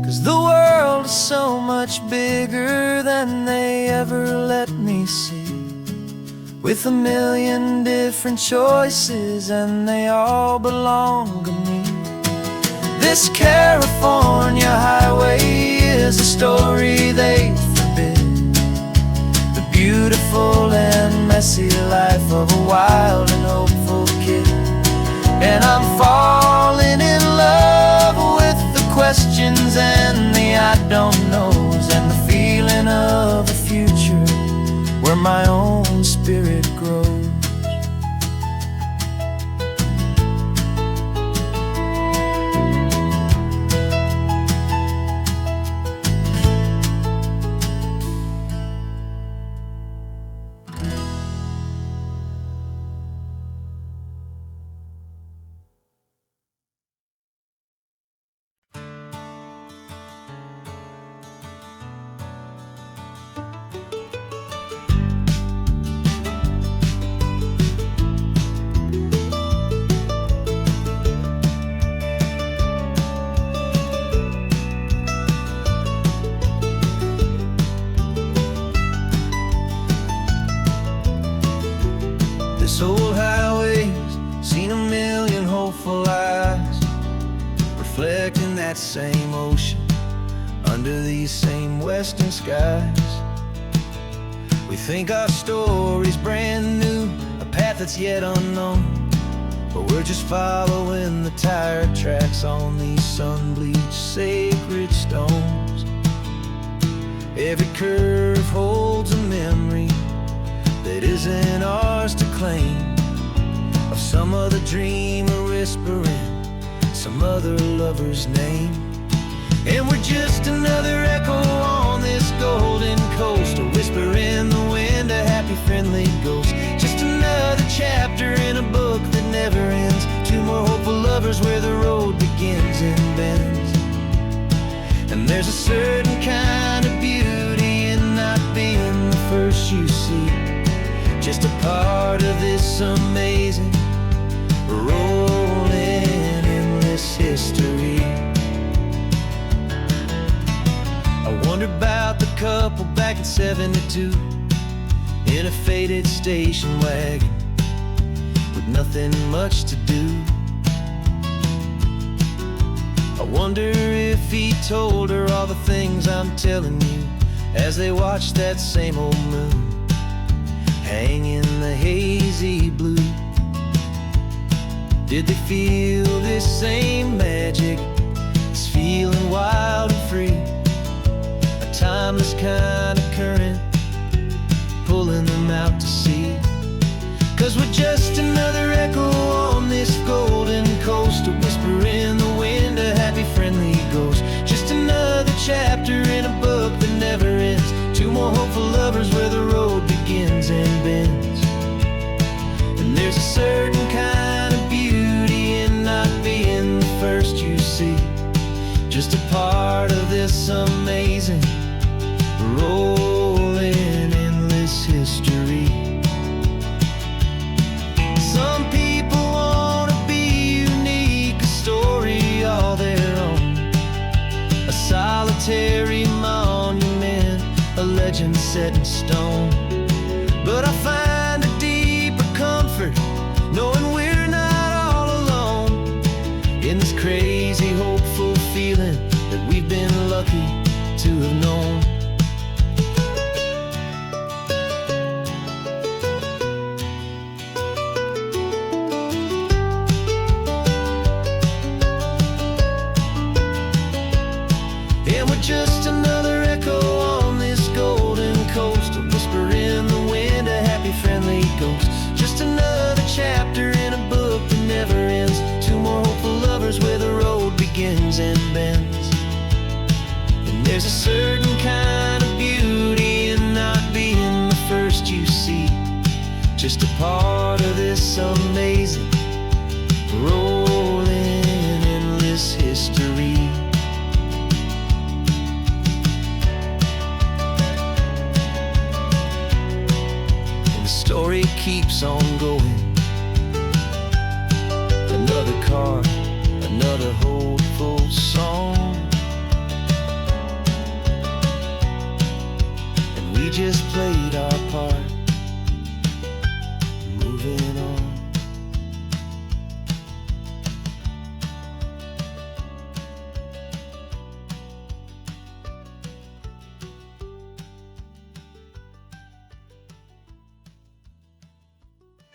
'Cause the world is so much bigger than they ever let me see, with a million different choices and they all belong to me. This California highway is a story they forbid, the beautiful and messy life of a wild and hopeful kid. And I'm falling in love with the questions and the I don't knows, and the feeling of a future where my own spirit grows. that same ocean, under these same western skies. We think our story's brand new, a path that's yet unknown, but we're just following the tire tracks on these sun-bleached sacred stones. Every curve holds a memory that isn't ours to claim, of some other dreamer whispering some other lover's name. And we're just another echo on this golden coast, a whisper in the wind, a happy friendly ghost. Just another chapter in a book that never ends, two more hopeful lovers where the road begins and bends. And there's a certain kind of beauty in not being the first you see, just a part of this amazing rolling endless history. I wonder about the couple back in '72 in a faded station wagon with nothing much to do. I wonder if he told her all the things I'm telling you, as they watched that same old moon hang in the hazy blue. Did they feel this same magic, this feeling wild and free, a timeless kind of current pulling them out to sea? 'Cause we're just another echo on this golden coast, a whisper in the wind, a happy friendly ghost. Just another chapter in a book that never ends, two more hopeful lovers where the road begins and bends. And there's a certain kind of beauty in not being the first you see, just a part of this amazing rolling endless history. Some people want to be unique, a story all their own, a solitary monument, a legend set in stone. But I find a deeper comfort knowing we're not all alone in this crazy hopeful feeling that we've been lucky to have known. And we're just another echo on this golden coast, a whisper in the wind, a happy friendly ghost. Just another chapter in a book that never ends, two more hopeful lovers where the road begins and bends. And there's a certain kind of beauty in not being the first you see, just a part of this amazing rolling endless history. Story keeps on going, another card, another hopeful song, and we just